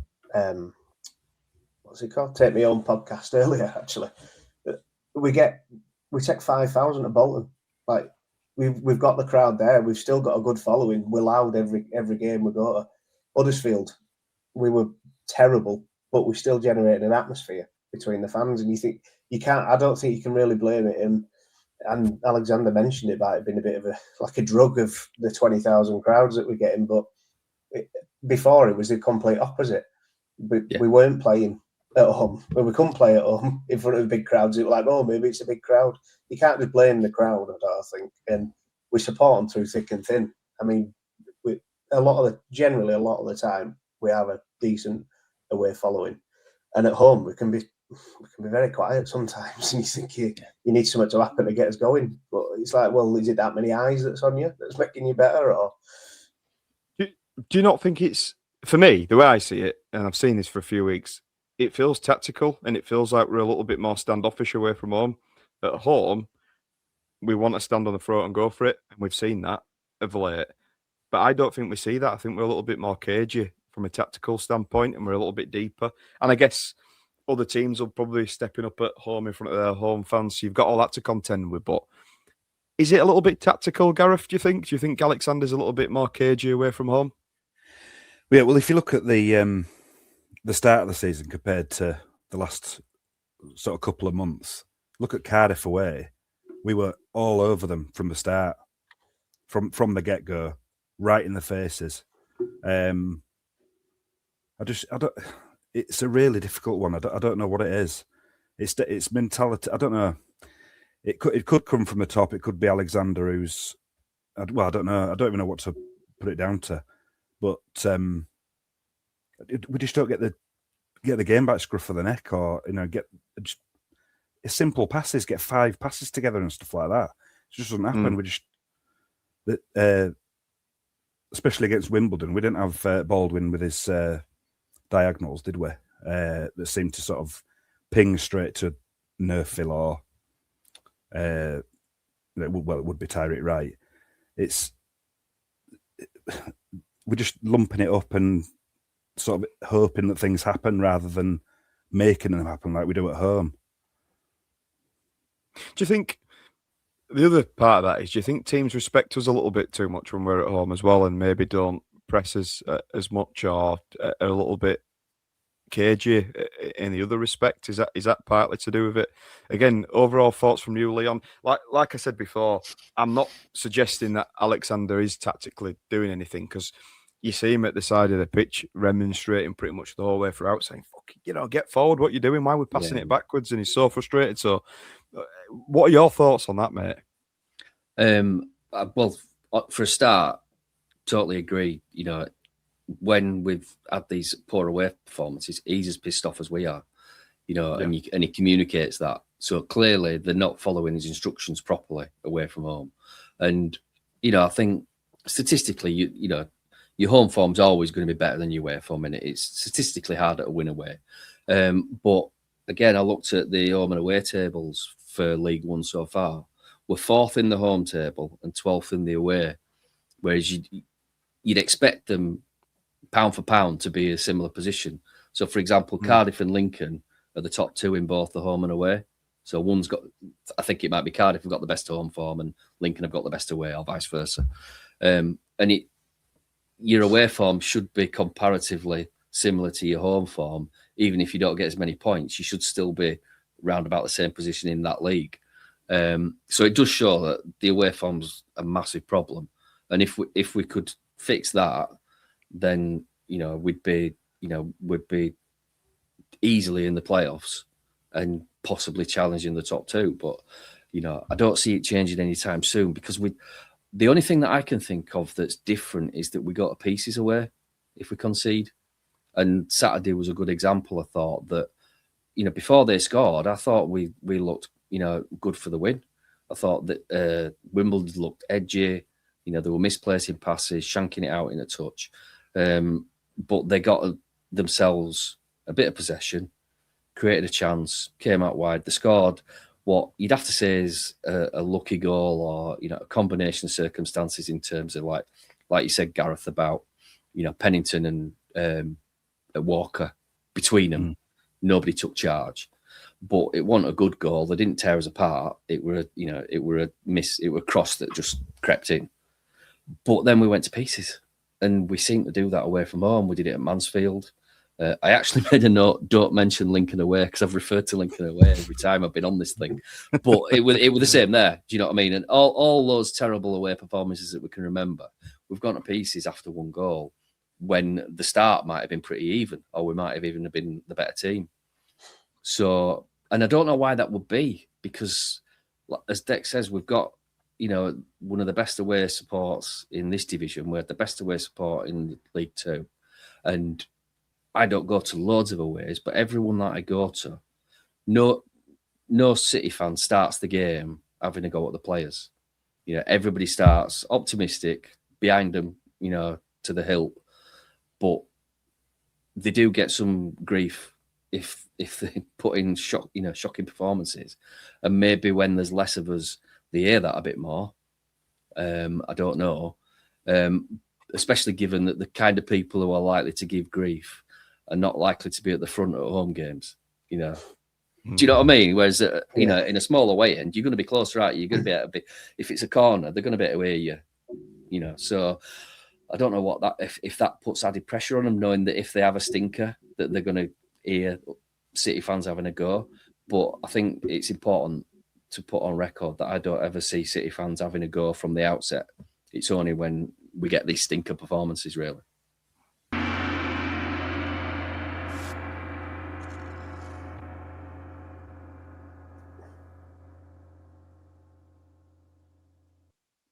what's it called? Take Me Home podcast earlier, actually. We take 5,000 to Bolton. Like, we've got the crowd there. We've still got a good following. We're loud every game we go to. Huddersfield, we were terrible, but we still generated an atmosphere between the fans. And you think I don't think you can really blame it. And Alexander mentioned it about it being a bit of a drug of the 20,000 crowds that we're getting. But before it was the complete opposite. We weren't playing at home. When we couldn't play at home in front of big crowds, it was like, oh, maybe it's a big crowd. You can't just blame the crowd, I don't think. And we support them through thick and thin. I mean, generally a lot of the time, we have a decent away following. And at home, we can be very quiet sometimes. And you think you need something to happen to get us going. But it's like, well, is it that many eyes that's on you that's making you better? Or do you not think it's, for me, the way I see it, and I've seen this for a few weeks, it feels tactical, and it feels like we're a little bit more standoffish away from home. At home, we want to stand on the throat and go for it, and we've seen that of late. But I don't think we see that. I think we're a little bit more cagey from a tactical standpoint, and we're a little bit deeper. And I guess other teams will probably be stepping up at home in front of their home fans. So you've got all that to contend with. But is it a little bit tactical, Gareth, do you think? Do you think Alexander's a little bit more cagey away from home? Yeah, well, if you look at the start of the season compared to the last sort of couple of months, look at Cardiff away. We were all over them from the start, from the get-go, right in the faces. I don't. It's a really difficult one. I don't know what it is. It's mentality. I don't know. It could come from the top. It could be Alexander, who's, well, I don't know. I don't even know what to put it down to. But we just don't get the game back scruff of the neck, or get just simple passes, get 5 passes together and stuff like that. It just doesn't happen. We just especially against Wimbledon, we didn't have Baldwin with his diagonals, did we? That seemed to sort of ping straight to Nerfil or it would be Tyreek Wright. We're just lumping it up and sort of hoping that things happen rather than making them happen like we do at home. Do you think the other part of that is, do you think teams respect us a little bit too much when we're at home as well, and maybe don't press us as much, or are a little bit cagey in the other respect? Is that partly to do with it? Again, overall thoughts from you, Leon. Like I said before, I'm not suggesting that Alexander is tactically doing anything, because you see him at the side of the pitch remonstrating pretty much the whole way throughout, saying, "Fuck, get forward, what you're doing, why we're passing it backwards," and he's so frustrated. So what are your thoughts on that, mate? Well, for a start, totally agree. When we've had these poor away performances, he's as pissed off as we are, and he communicates that. So clearly they're not following his instructions properly away from home. And, I think statistically, your home form's always going to be better than your away form, and it's statistically harder to win away. But again, I looked at the home and away tables for League One so far. We're 4th in the home table and 12th in the away, whereas you'd expect them pound for pound to be a similar position. So, for example, Cardiff and Lincoln are the top 2 in both the home and away. So one's got, I think it might be Cardiff have got the best home form, and Lincoln have got the best away or vice versa. And your away form should be comparatively similar to your home form. Even if you don't get as many points, you should still be round about the same position in that league. So it does show that the away form's a massive problem. And if we could fix that, then we'd be easily in the playoffs and possibly challenging the top two. But I don't see it changing anytime soon, because the only thing that I can think of that's different is that we go to pieces away if we concede. And Saturday was a good example. I thought that, before they scored, I thought we looked, good for the win. I thought that Wimbledon looked edgy. They were misplacing passes, shanking it out in a touch. But they got themselves a bit of possession, created a chance, came out wide. They scored what you'd have to say is a lucky goal, or a combination of circumstances in terms of like you said, Gareth, about Pennington and Walker between them. Nobody took charge, but it wasn't a good goal. They didn't tear us apart. It were a miss. It were a cross that just crept in. But then we went to pieces, and we seemed to do that away from home. We did it at Mansfield. I actually made a note: don't mention Lincoln away, because I've referred to Lincoln away every time I've been on this thing. But it was the same there. Do you know what I mean? And all those terrible away performances that we can remember, we've gone to pieces after one goal, when the start might have been pretty even, or we might have even been the better team. So, and I don't know why that would be, because, as Dex says, we've got, one of the best away supports in this division. We had the best away support in League Two. And I don't go to loads of aways, but everyone that I go to, no City fan starts the game having a go at the players. Everybody starts optimistic, behind them, to the hilt. But they do get some grief if they put in shocking performances, and maybe when there's less of us, they hear that a bit more. I don't know, especially given that the kind of people who are likely to give grief are not likely to be at the front at home games. Do you know what I mean? Whereas in a smaller way end, you're going to be closer out. You're going to be able to be, if it's a corner, they're going to be able to hear you. So I don't know what that if that puts added pressure on them, knowing that if they have a stinker, that they're going to hear City fans having a go. But I think it's important to put on record that I don't ever see City fans having a go from the outset. It's only when we get these stinker performances, really.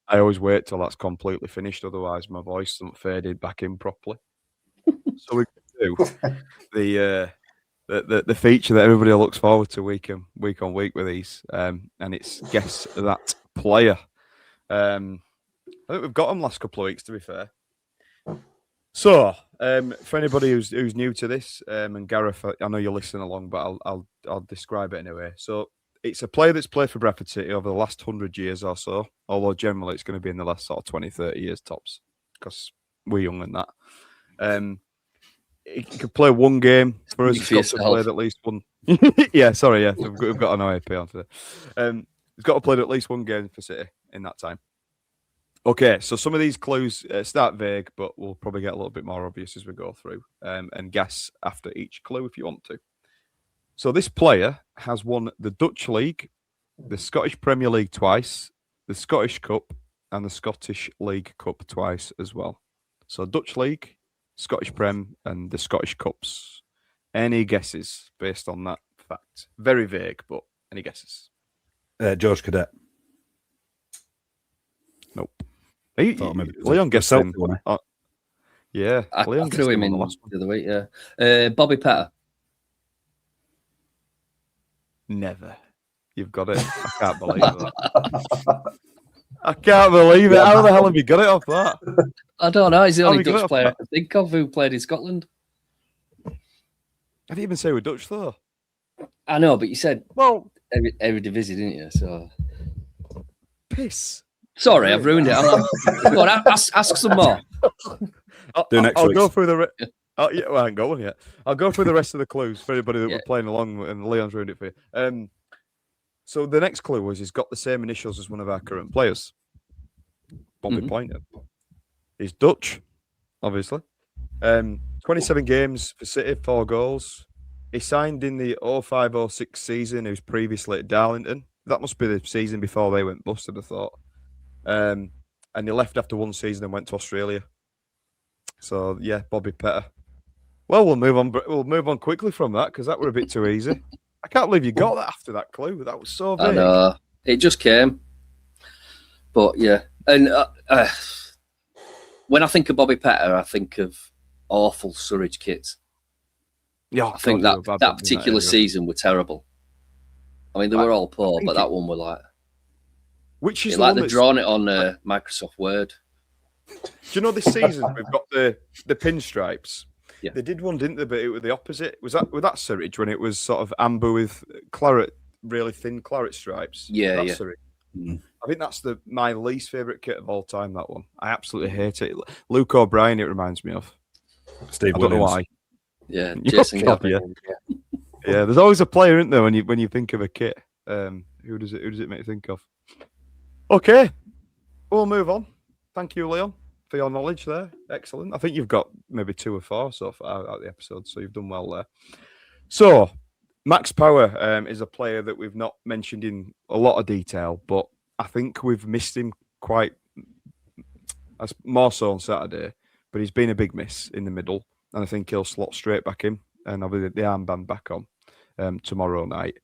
I always wait till that's completely finished, otherwise my voice doesn't fade in back in properly. So we do the feature that everybody looks forward to week on week with these, and it's guess that player. I think we've got them last couple of weeks, to be fair. So for anybody who's new to this, and Gareth, I know you're listening along, but I'll describe it anyway. So it's a player that's played for Bradford City over the last 100 years or so, although generally it's going to be in the last sort of 20, 30 years tops, because we're young and that. He could play one game for us. He's got to play at least one. Yeah, sorry, yeah, we've got an OAP on today. He's got to play at least one game for City in that time. Okay, so some of these clues start vague, but we'll probably get a little bit more obvious as we go through, and guess after each clue if you want to. So this player has won the Dutch League, the Scottish Premier League twice, the Scottish Cup, and the Scottish League Cup twice as well. So Dutch League, Scottish Prem, and the Scottish Cups. Any guesses based on that fact? Very vague, but any guesses? George Cadet. Nope. Leon guessed him. Yeah, Leon threw him in the other week. Yeah, Bobby Pettit. Never. You've got it. I can't believe that. I can't believe it. How the hell have you got it off that? I don't know. He's the only Dutch player I can think of who played in Scotland. I didn't even say we're Dutch, though. I know, but you said every division, didn't you? So piss. Sorry, I've ruined it. Go on, ask some more. I'll go through the. I haven't got one yet. I'll go through the rest of the clues for anybody that were playing along, and Leon's ruined it for you. So the next clue was he's got the same initials as one of our current players, Bobby Poynter. He's Dutch, obviously. 27 games for City, 4 goals. He signed in the 05-06 season. He was previously at Darlington. That must be the season before they went bust, I'd have thought. And he left after 1 season and went to Australia. So yeah, Bobby Petter. Well, we'll move on. We'll move on quickly from that because that were a bit too easy. I can't believe you got that after that clue. That was so vague. I know. It just came. But yeah, and when I think of Bobby Petter, I think of awful Surridge kits. Yeah, I think that particular season were terrible. I mean, they were all poor, but that one were like. Which is like they've drawn it on Microsoft Word. Do you know this season we've got the pinstripes? Yeah. They did one, didn't they? But it was the opposite. Was that Surridge when it was sort of amber with claret, really thin claret stripes? Yeah, that's Surridge. I think that's my least favourite kit of all time. That one, I absolutely hate it. Luke O'Brien, it reminds me of. Steve I don't know why. Yeah, Jason Gavin. Yeah, there's always a player, isn't there, when you think of a kit? Who does it make you think of? Okay, we'll move on. Thank you, Leon, for your knowledge there. Excellent. I think you've got maybe 2 or 4 so far out of the episode, so you've done well there. So, Max Power is a player that we've not mentioned in a lot of detail, but I think we've missed him quite more so on Saturday. But he's been a big miss in the middle, and I think he'll slot straight back in, and I'll be the armband back on tomorrow night.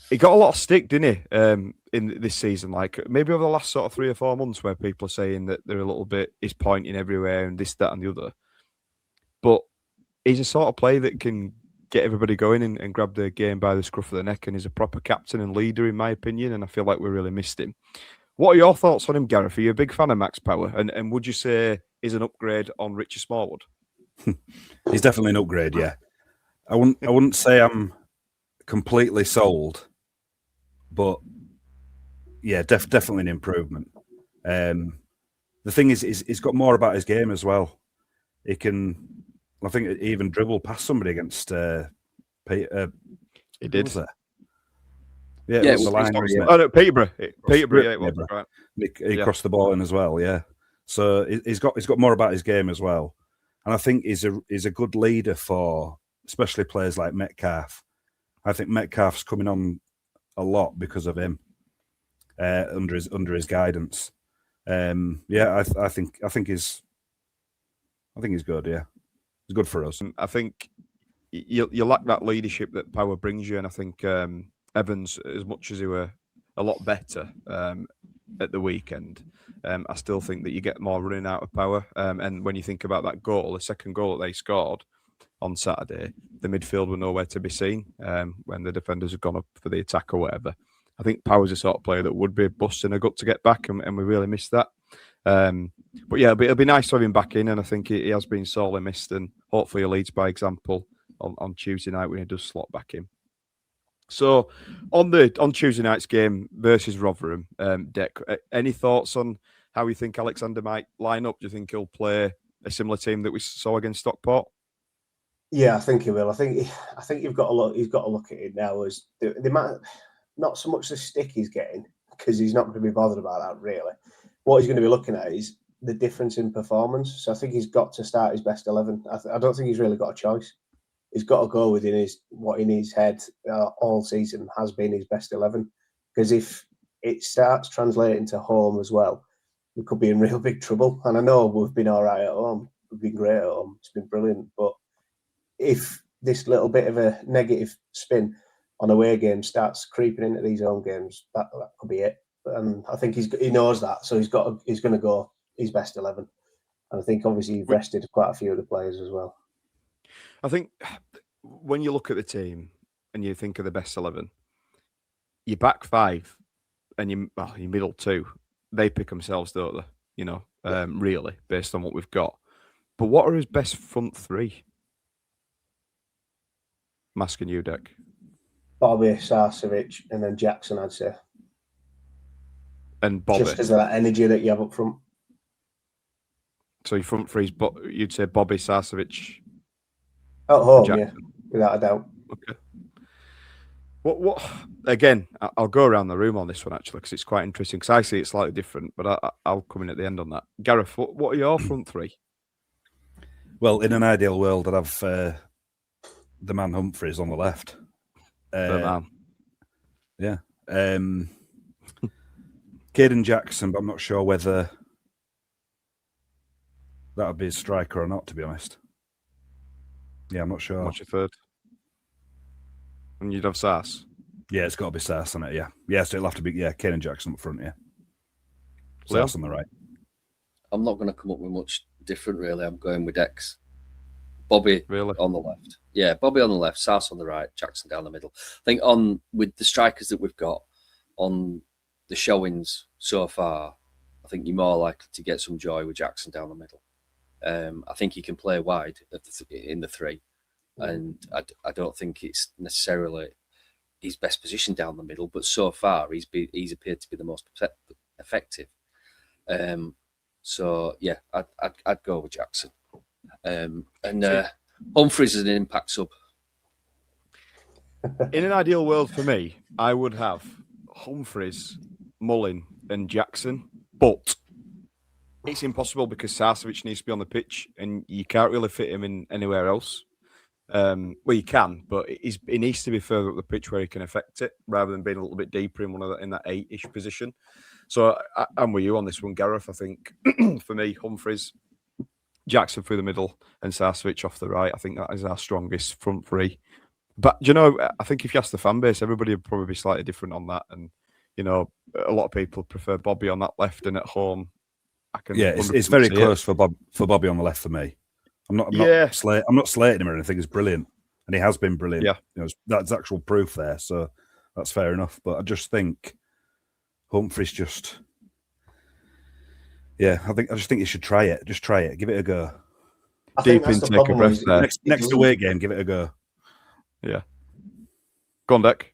He got a lot of stick, didn't he, in this season? Like maybe over the last sort of 3 or 4 months, where people are saying that they're a little bit, he's pointing everywhere and this, that, and the other. But he's a sort of player that can get everybody going and grab the game by the scruff of the neck, and he's a proper captain and leader, in my opinion. And I feel like we really missed him. What are your thoughts on him, Gareth? Are you a big fan of Max Power? And would you say he's an upgrade on Richie Smallwood? He's definitely an upgrade, yeah. I wouldn't say I'm completely sold, but yeah, definitely an improvement. The thing is, he's got more about his game as well. He can, I think, even dribble past somebody against Peter. He did. Yeah, it was the line, wasn't it? Oh, no, Peterborough. Yeah, it was. Right. He crossed the ball in as well, yeah. So he's got more about his game as well. And I think he's a good leader for especially players like Metcalf. I think Metcalf's coming on a lot because of him under his guidance. Yeah, I think he's good. Yeah, he's good for us. I think you lack that leadership that Power brings you, and I think Evans, as much as he were a lot better at the weekend, I still think that you get more running out of Power. And when you think about that goal, the second goal that they scored on Saturday, the midfield were nowhere to be seen when the defenders had gone up for the attack or whatever. I think Power's a sort of player that would be busting a gut to get back, and we really missed that. But yeah, it'll be nice to have him back in, and I think he has been sorely missed, and hopefully he leads by example on Tuesday night when he does slot back in. So on Tuesday night's game versus Rotherham, Dec, any thoughts on how you think Alexander might line up? Do you think he'll play a similar team that we saw against Stockport? Yeah, I think he will. I think you've got to look. He's got to look at it now as the amount, not so much the stick he's getting, because he's not going to be bothered about that really. What he's going to be looking at is the difference in performance. So I think he's got to start his best 11. I don't think he's really got a choice. He's got to go within what in his head all season has been his best 11. Because if it starts translating to home as well, we could be in real big trouble. And I know we've been all right at home. We've been great at home. It's been brilliant. But if this little bit of a negative spin on away games starts creeping into these home games, that could be it. And I think he knows that, so he's going to go his best 11. And I think obviously he's rested quite a few of the players as well. I think when you look at the team and you think of the best 11, your back 5 and your middle 2, they pick themselves, don't they? You know, really, based on what we've got. But what are his best front 3? I'm asking you, Dec. Bobby, Sarcevic, and then Jackson, I'd say. And Bobby. Just because of that energy that you have up front. So your front 3's, you'd say Bobby, Sarcevic. At home, yeah, without a doubt. Okay. What? Again, I'll go around the room on this one actually because it's quite interesting. Because I see it slightly different, but I'll come in at the end on that. Gareth, what are your front three? Well, in an ideal world, I'd have the man Humphreys on the left. The man. Yeah. Caden Jackson, but I'm not sure whether that would be a striker or not, to be honest. Yeah, I'm not sure. What's your third? And you'd have Sass? Yeah, it's got to be Sass on it, yeah. Yeah, so it'll have to be, Caden Jackson up front, yeah. Sass on the right. I'm not going to come up with much different, really. I'm going with Dex. Bobby on the left. Yeah, Bobby on the left, Sass on the right, Jackson down the middle. I think with the strikers that we've got on the showings so far, I think you're more likely to get some joy with Jackson down the middle. I think he can play wide in the three. And I don't think it's necessarily his best position down the middle, but so far he's appeared to be the most effective. So yeah, I'd go with Jackson. Humphreys is an impact sub. In an ideal world for me, I would have Humphreys, Mullin, and Jackson, but it's impossible because Sarcevic needs to be on the pitch, and you can't really fit him in anywhere else. Well, you can, but he needs to be further up the pitch where he can affect it, rather than being a little bit deeper in that 8-ish position. So I'm with you on this one, Gareth. I think for me, Humphreys, Jackson through the middle, and Sarcevic off the right. I think that is our strongest front three. But I think if you ask the fan base, everybody would probably be slightly different on that. And a lot of people prefer Bobby on that left, and at home, it's very close for Bobby on the left for me. I'm not slating him or anything. He's brilliant, and he has been brilliant. Yeah, that's actual proof there, so that's fair enough. But I just think Humphrey's just, I just think you should try it. Just try it. Give it a go. Deep in, take a breath there. Next away game, give it a go. Yeah. Go on, Deck.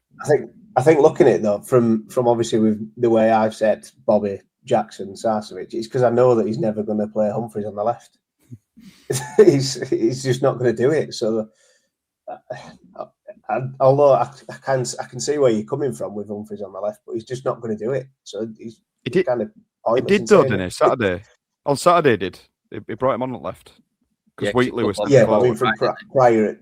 I think looking at it though, from obviously with the way I've said Bobby, Jackson, Sarcevic, it's because I know that he's never going to play Humphreys on the left. he's just not going to do it. So, although I can see where you're coming from with Humphreys on the left, but he's just not going to do it. So he kind of it did though, didn't he? Saturday. On Saturday, he did. He brought him on the left because Wheatley was but I mean from prior.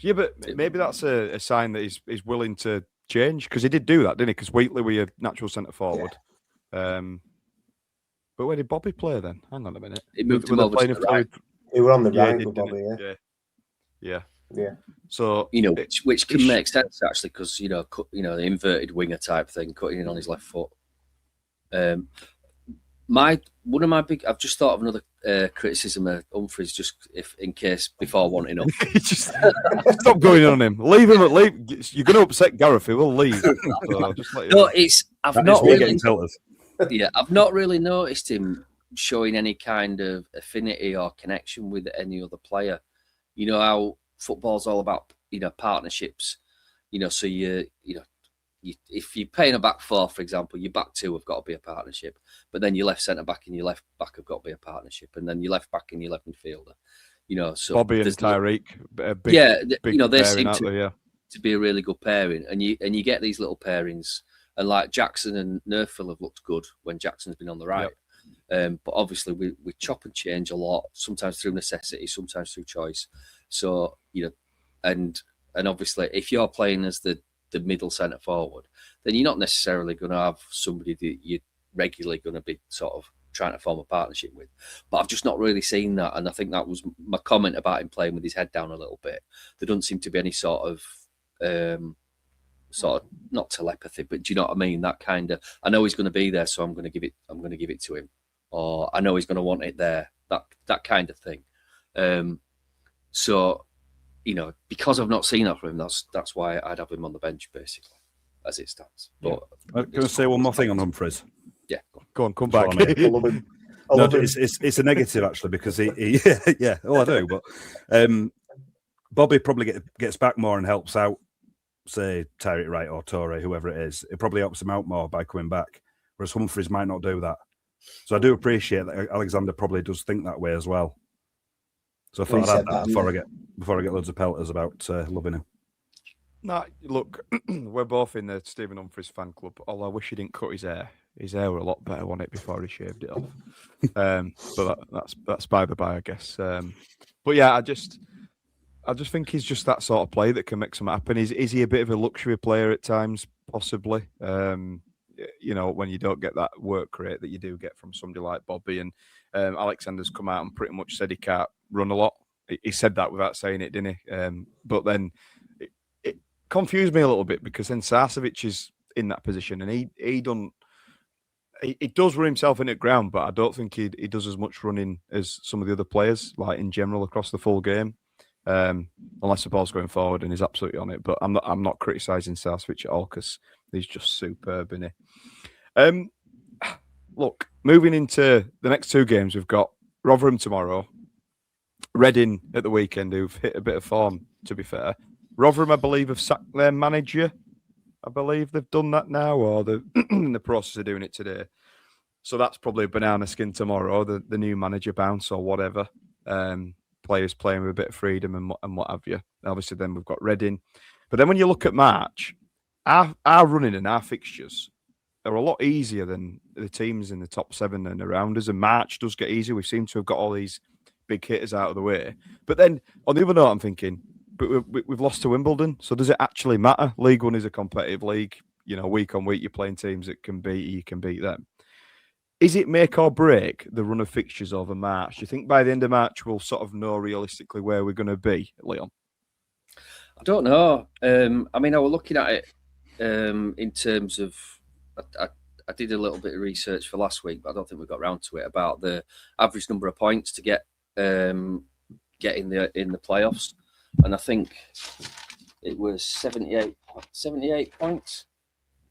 Yeah, but maybe that's a sign that he's willing to change, because he did do that, didn't he? Because Wheatley were your natural centre forward. Yeah. But where did Bobby play then? Hang on a minute. He moved him over to the right. He were on the right with Bobby, yeah. So which can make sense actually, because the inverted winger type thing, cutting in on his left foot. I've just thought of another criticism of Humphreys, just in case before wanting up. Just stop going on him. Leave him. You're going to upset Gareth. He will leave. So just let you know. I've not really noticed him showing any kind of affinity or connection with any other player. You know how football's all about partnerships. So if you're playing a back four, for example, your back two have got to be a partnership, but then your left centre back and your left back have got to be a partnership, and then your left back and your left midfielder. So Bobby and Tyreek, they seem to be a really good pairing, and you get these little pairings, and like Jackson and Nerfel have looked good when Jackson's been on the right. Yep. But obviously we chop and change a lot, sometimes through necessity, sometimes through choice. So and obviously if you're playing as the middle centre forward, then you're not necessarily going to have somebody that you're regularly going to be sort of trying to form a partnership with. But I've just not really seen that, and I think that was my comment about him playing with his head down a little bit. There doesn't seem to be any sort of not telepathy, but do you know what I mean? That kind of, I know he's going to be there, so I'm going to give it to him, or I know he's going to want it there. That kind of thing. So. Because I've not seen that from him, that's why I'd have him on the bench, basically, as it stands. But I'm going to say one more thing on Humphreys. Yeah, go on, come back. I love him. It's a negative actually, because he I do, but Bobby probably gets back more and helps out, say Tyreek Wright or Torre, whoever it is. It probably helps him out more by coming back, whereas Humphreys might not do that. So I do appreciate that Alexander probably does think that way as well. So I thought I'd add that before I get loads of pelters about loving him. No, look, we're both in the Stephen Humphreys fan club. Although I wish he didn't cut his hair. His hair were a lot better, wasn't it, before he shaved it off? But that's by the by, I guess. But yeah, I just think he's just that sort of player that can make something happen. Is he a bit of a luxury player at times? Possibly. You know, when you don't get that work rate that you do get from somebody like Bobby, and Alexander's come out and pretty much said he can't run a lot. He said that without saying it, didn't he? But then it confused me a little bit, because then Sarcevic is in that position and he does run himself into the ground, but I don't think he does as much running as some of the other players, like in general across the full game. Unless the ball's going forward and he's absolutely on it. But I'm not criticising Sarcevic at all, because he's just superb, isn't he? Look, moving into the next two games, we've got Rotherham tomorrow, Reading at the weekend, who've hit a bit of form, to be fair. Rotherham, I believe, have sacked their manager. I believe they've done that now, or they're in the process of doing it today. So that's probably a banana skin tomorrow, the new manager bounce or whatever. Players playing with a bit of freedom and what have you. Obviously, then we've got Reading. But then when you look at March, our running and our fixtures are a lot easier than the teams in the top 7 and around us. And March does get easier. We seem to have got all these big hitters out of the way. But then on the other note, I'm thinking, but we've lost to Wimbledon. So does it actually matter? League One is a competitive league. You know, week on week, you're playing teams that can beat you, can beat them. Is it make or break the run of fixtures over March? Do you think by the end of March we'll sort of know realistically where we're going to be, Leon? I don't know. I mean, I was looking at it in terms of, I did a little bit of research for last week, but I don't think we got round to it, about the average number of points to get in the playoffs, and I think it was 78 points.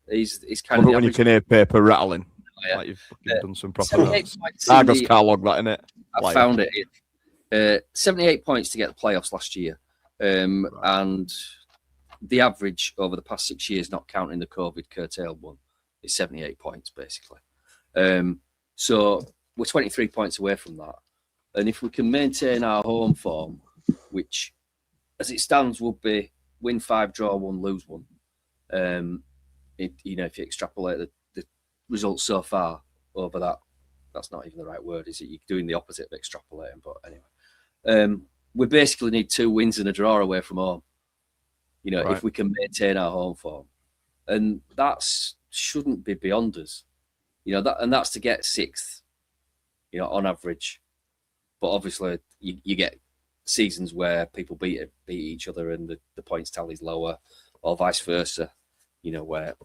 He's kind of when you can hear paper rattling. Yeah. Like you've done some proper notes. Argos can't log that, innit? I found it. 78 points to get the playoffs last year. Right. And the average over the past 6 years, not counting the COVID curtailed one, is 78 points, basically. So we're 23 points away from that. And if we can maintain our home form, which, as it stands, would be win 5, draw 1, lose 1. If you extrapolate the results so far over that's not even the right word, is it? You're doing the opposite of extrapolating. But anyway, we basically need 2 wins and a draw away from home. Right. If we can maintain our home form, and that shouldn't be beyond us. That's to get 6th. On average. But obviously, you get seasons where people beat each other and the points tally's lower, or vice versa. Where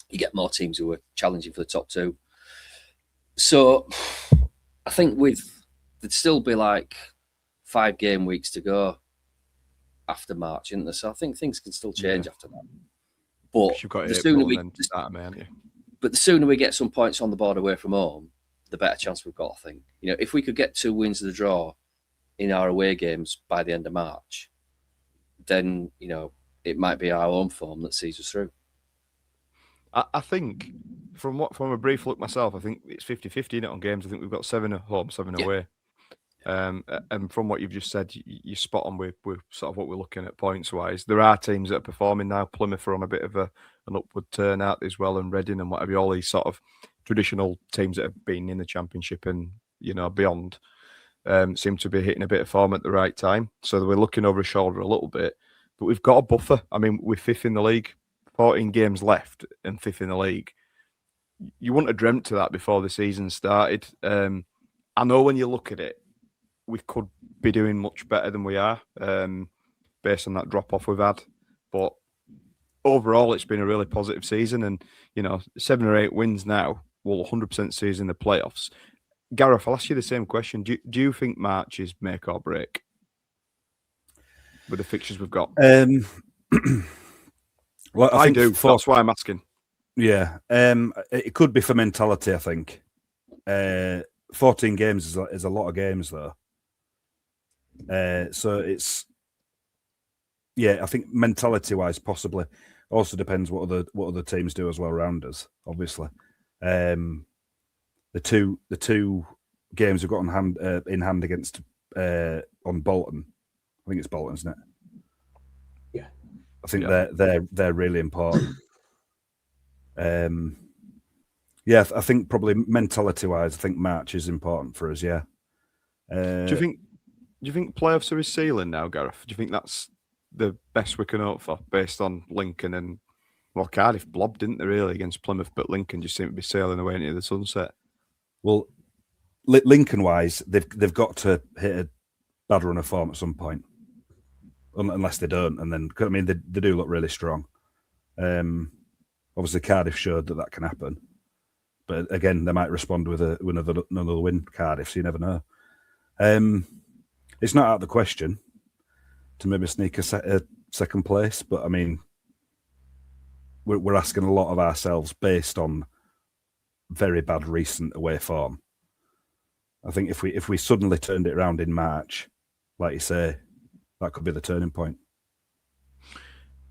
you get more teams who are challenging for the top 2. So I think there'd still be like 5 game weeks to go after March, isn't there? So I think things can still change after that. But the sooner we get some points on the board away from home, the better chance we've got, I think. If we could get 2 wins and a draw in our away games by the end of March, then, it might be our own form that sees us through. I think from a brief look myself, I think it's 50-50 on games. I think we've got 7 at home, 7 away. And from what you've just said, you're spot on with sort of what we're looking at points-wise. There are teams that are performing now. Plymouth are on a bit of an upward turnout as well, and Reading and whatever, all these sort of traditional teams that have been in the Championship and, beyond seem to be hitting a bit of form at the right time. So we're looking over a shoulder a little bit. But we've got a buffer. I mean, we're 5th in the league. 14 games left and 5th in the league. You wouldn't have dreamt of that before the season started. I know when you look at it, we could be doing much better than we are based on that drop-off we've had. But overall, it's been a really positive season. And, 7 or 8 wins now will 100% see us in the playoffs. Gareth, I'll ask you the same question. Do you think March is make or break with the fixtures we've got? Well, I do. That's why I'm asking. Yeah, it could be for mentality. I think 14 games is a lot of games, though. So it's I think mentality-wise, possibly. Also depends what other teams do as well around us. Obviously, the two games we've got in hand against on Bolton. I think it's Bolton, isn't it? I think they're really important. Yeah, I think probably mentality-wise, I think March is important for us. Yeah. Do you think playoffs are his ceiling now, Gareth? Do you think that's the best we can hope for based on Lincoln and Cardiff blobbed, didn't they, really, against Plymouth, but Lincoln just seemed to be sailing away into the sunset. Well, Lincoln-wise, they've got to hit a bad run of form at some point, unless they don't. And then, I mean, they do look really strong. Obviously, Cardiff showed that can happen. But again, they might respond with another win, Cardiff, so you never know. It's not out of the question to maybe sneak a second place, but I mean, we're asking a lot of ourselves based on very bad recent away form. I think if we suddenly turned it around in March, like you say, that could be the turning point.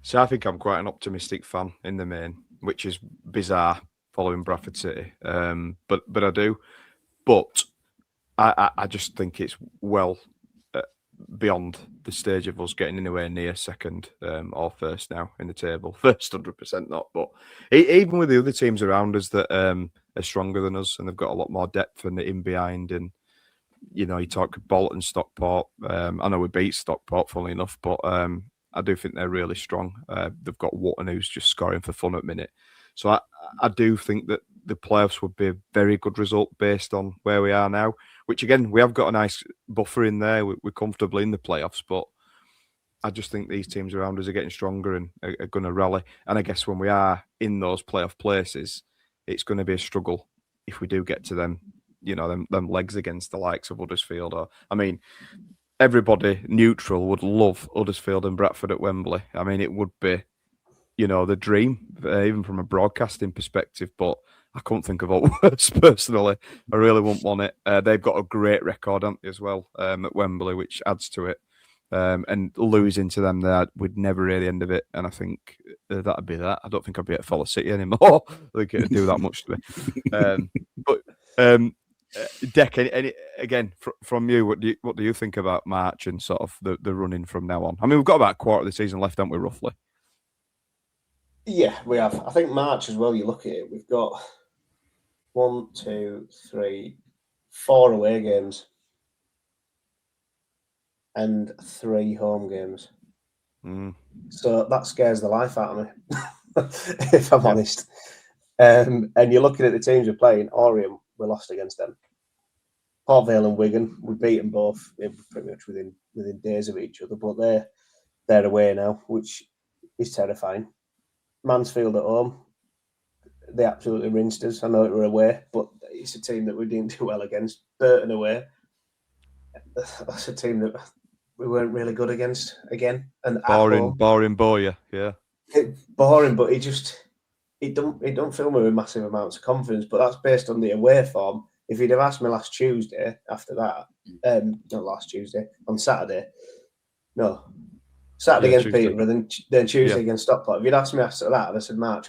So I think I'm quite an optimistic fan in the main, which is bizarre following Bradford City, but I do. But I just think it's well beyond the stage of us getting anywhere near second or first now in the table. First, 100% not. But even with the other teams around us that are stronger than us and they've got a lot more depth and in behind, and you talk Bolton, Stockport. I know we beat Stockport, funnily enough, but I do think they're really strong. They've got Wotton, who's just scoring for fun at the minute. So I do think that the playoffs would be a very good result based on where we are now, which again, we have got a nice buffer in there. We're comfortably in the playoffs, but I just think these teams around us are getting stronger and are going to rally. And I guess when we are in those playoff places, it's going to be a struggle if we do get to them, them legs against the likes of Huddersfield. Everybody neutral would love Huddersfield and Bradford at Wembley. I mean, it would be, the dream, even from a broadcasting perspective, but I couldn't think of a worse, personally. I really wouldn't want it. They've got a great record, haven't they, as well, at Wembley, which adds to it. And losing to them there would never really end of it. And I think that'd be that. I don't think I'd be at Follow City anymore. I think it'd do that much to me. Deck, again, from you, what do you think about March and sort of the running from now on? I mean, we've got about a quarter of the season left, haven't we, roughly? Yeah, we have. I think March as well, you look at it, we've got 1, 2, 3, 4 away games and 3 home games. So that scares the life out of me, if I'm honest. And you're looking at the teams we're playing. Oriam, we lost against them. Port Vale and Wigan, we beat them both pretty much within days of each other, but they're away now, which is terrifying. Mansfield at home, they absolutely rinsed us. I know it were away, but it's a team that we didn't do well against. Burton away, that's a team that we weren't really good against again. And boring boy, yeah. Boring, but it don't fill me with massive amounts of confidence. But that's based on the away form. If you'd have asked me last Tuesday after that, not last Tuesday, on Saturday, no. Saturday against Peterborough, then Tuesday against Stockport. If you'd asked me after that, I'd have said March.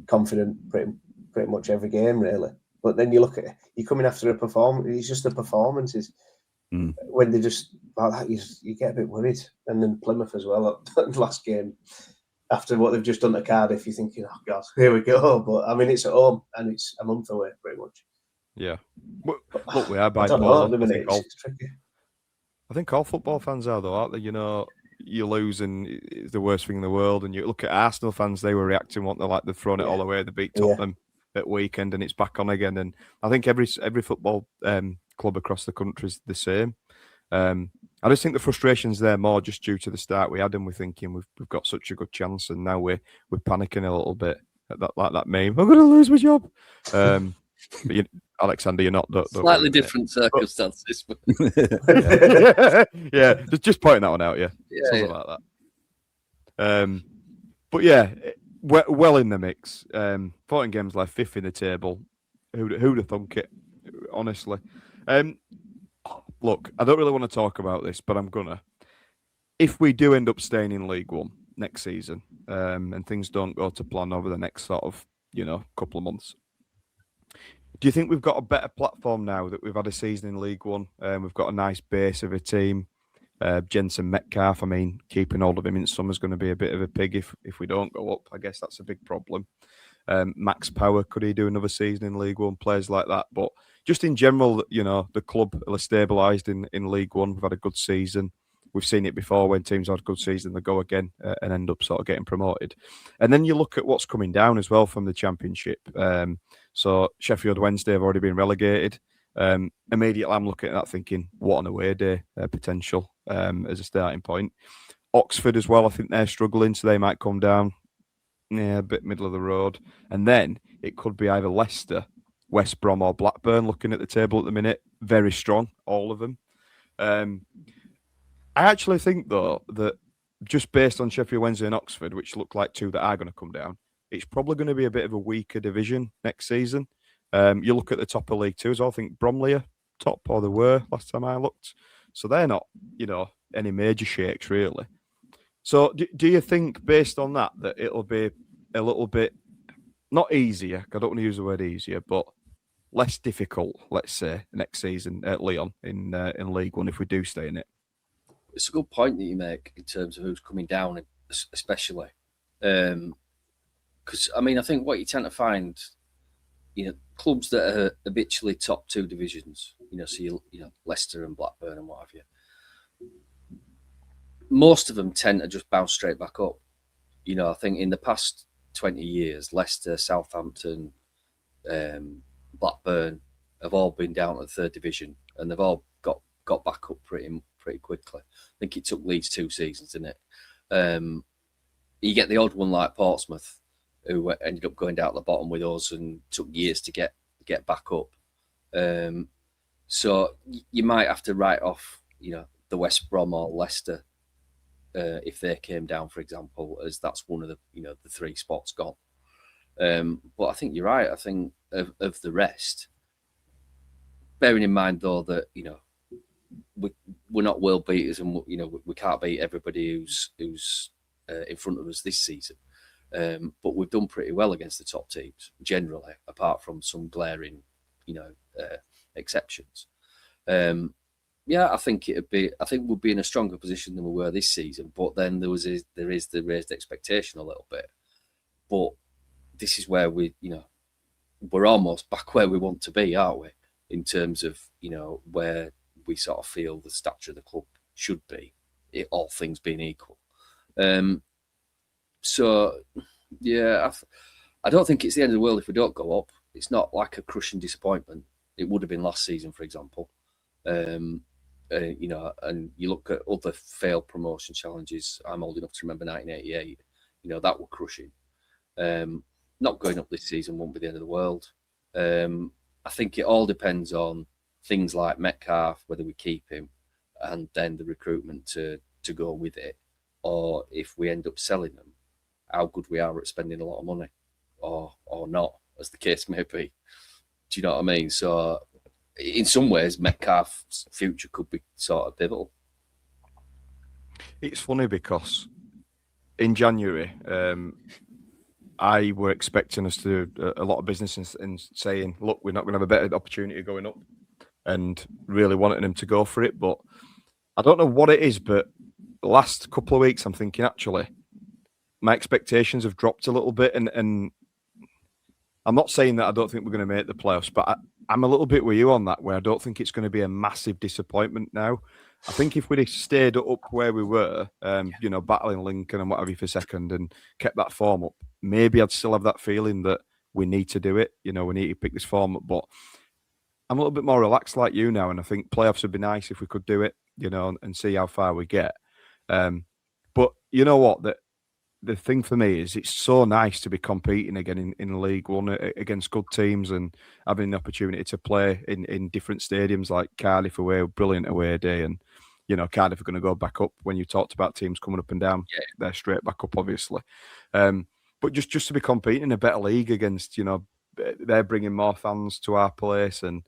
Confident pretty much every game, really. But then you look at it, you're coming after a performance. It's just the performances. When they just like that, you get a bit worried. And then Plymouth as well, that last game. After what they've just done to Cardiff, you're thinking, oh, God, here we go. But, I mean, it's at home and it's a month away, pretty much. Yeah. Look, we are bipolar. I don't know, at the minute, it's tricky. I think all football fans are, though, aren't they? You lose and it's the worst thing in the world. And you look at Arsenal fans, they were reacting, weren't they? Like they've thrown it all away. They beat Tottenham at weekend and it's back on again. And I think every football club across the country is the same. I just think the frustration's there more just due to the start we had, and we're thinking we've got such a good chance, and now we're panicking a little bit at that meme. I'm going to lose my job. But Alexander, you're not. Don't slightly different circumstances. But... yeah, just pointing that one out. Something like that. But yeah, well in the mix. 14 games left, 5th in the table. Who'd have thunk it? Honestly. Look, I don't really want to talk about this, but I'm gonna. If we do end up staying in League One next season, and things don't go to plan over the next sort of couple of months, do you think we've got a better platform now that we've had a season in League One? We've got a nice base of a team. Jensen Metcalf, I mean, keeping hold of him in summer is going to be a bit of a pig if we don't go up. I guess that's a big problem. Max Power, could he do another season in League One? Players like that. But just in general, you know, the club are stabilised in League One. We've had a good season. We've seen it before when teams had a good season, they go again and end up sort of getting promoted. And then you look at what's coming down as well from the Championship. So Sheffield Wednesday have already been relegated. Immediately I'm looking at that thinking, what an away day potential as a starting point. Oxford as well, I think they're struggling, so they might come down. Yeah, a bit middle of the road. And then it could be either Leicester, West Brom or Blackburn looking at the table at the minute. Very strong, all of them. I actually think, though, that just based on Sheffield Wednesday and Oxford, which look like two that are going to come down, it's probably going to be a bit of a weaker division next season. You look at the top of League Two as well. I think Bromley are top, or they were last time I looked. So they're not, you know, any major shakes, really. So do you think, based on that, that it'll be a little bit, not easier, I don't want to use the word easier, but less difficult, let's say, next season at Lyon in League One if we do stay in it? It's a good point that you make in terms of who's coming down, especially. Because, I mean, I think what you tend to find, you know, clubs that are habitually top two divisions, you know, so you know, Leicester and Blackburn and what have you, most of them tend to just bounce straight back up. You know, I think in the past 20 years, Leicester, Southampton, Blackburn have all been down to the third division, and they've all got back up pretty quickly. I think it took Leeds 2 seasons, didn't it? You get the odd one like Portsmouth, who ended up going down at the bottom with us and took years to get back up. So you might have to write off, you know, the West Brom or Leicester if they came down, for example, as that's one of the, you know, the 3 spots gone. But I think you're right. I think of the rest, bearing in mind though that, you know, we're not world beaters, and you know we can't beat everybody who's in front of us this season. But we've done pretty well against the top teams generally, apart from some glaring, you know, exceptions. Yeah, I think we'll be in a stronger position than we were this season. But then there is the raised expectation a little bit. But this is where we're almost back where we want to be, aren't we? In terms of, you know, where we sort of feel the stature of the club should be, all things being equal. So, yeah, I don't think it's the end of the world if we don't go up. It's not like a crushing disappointment. It would have been last season, for example. You know, and you look at other failed promotion challenges. I'm old enough to remember 1988. You know, that were crushing. Not going up this season won't be the end of the world. I think it all depends on things like Metcalf, whether we keep him, and then the recruitment to go with it, or if we end up selling them, how good we are at spending a lot of money, or not, as the case may be. Do you know what I mean? So, in some ways, Metcalf's future could be sort of pivotal. It's funny because in January, I were expecting us to do a lot of business and saying, look, we're not going to have a better opportunity going up, and really wanting him to go for it. But I don't know what it is, but the last couple of weeks I'm thinking, actually, my expectations have dropped a little bit. And I'm not saying that I don't think we're going to make the playoffs, but I'm a little bit with you on that, where I don't think it's going to be a massive disappointment now. I think if we'd have stayed up where we were, you know, battling Lincoln and what have you for second and kept that form up, maybe I'd still have that feeling that we need to do it. You know, we need to pick this form up. But I'm a little bit more relaxed like you now, and I think playoffs would be nice if we could do it, you know, and see how far we get. But you know what? The thing for me is it's so nice to be competing again in League One against good teams and having the opportunity to play in different stadiums like Cardiff away, brilliant away day. And, you know, Cardiff are going to go back up. When you talked about teams coming up and down, they're straight back up, obviously. But just to be competing in a better league against, you know, they're bringing more fans to our place, and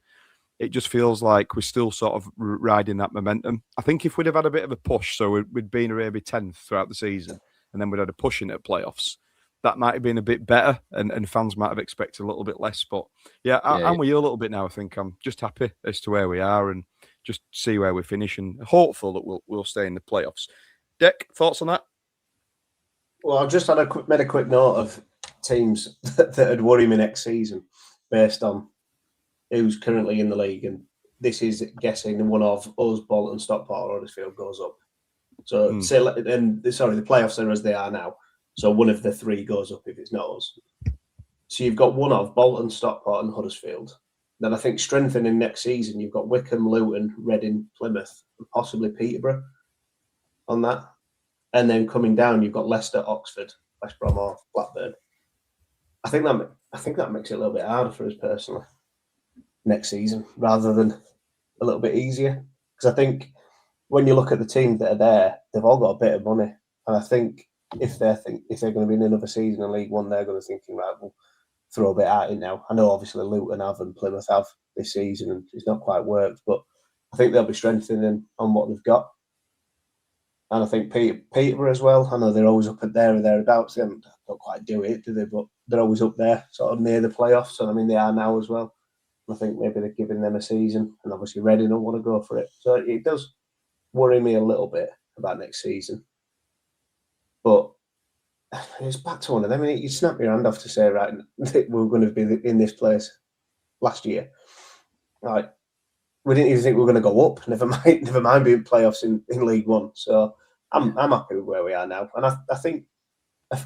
it just feels like we're still sort of riding that momentum. I think if we'd have had a bit of a push, so we'd been maybe 10th throughout the season, and then we'd had a push into playoffs, that might have been a bit better, and fans might have expected a little bit less. But yeah, I'm with you a little bit now. I think I'm just happy as to where we are, and just see where we finish and hopeful that we'll stay in the playoffs. Dick, thoughts on that? Well, I've just made a quick note of teams that'd worry me next season based on who's currently in the league, and this is guessing one of us, Bolton, Stockport, or Huddersfield goes up. So, the playoffs are as they are now. So one of the three goes up if it's not us. So you've got one of Bolton, Stockport, and Huddersfield. Then I think strengthening next season, you've got Wickham, Luton, Reading, Plymouth, and possibly Peterborough on that. And then coming down, you've got Leicester, Oxford, West Brom, or Blackburn. I think that makes it a little bit harder for us personally next season, rather than a little bit easier. Because I think when you look at the teams that are there, they've all got a bit of money, and I think if they're going to be in another season in League One, they're going to think, right, we'll throw a bit at it now. I know obviously Luton have and Plymouth have this season, and it's not quite worked, but I think they'll be strengthening on what they've got. And I think Peterborough as well. I know they're always up at there or thereabouts. They don't quite do it, do they? But they're always up there, sort of near the playoffs. And I mean, they are now as well. I think maybe they're giving them a season, and obviously Reading don't want to go for it. So it does worry me a little bit about next season. But it's back to one of them. I mean, you snap your hand off to say, right, we're going to be in this place last year. Right. We didn't even think we were going to go up. Never mind being playoffs in League One. So I'm happy with where we are now, and I think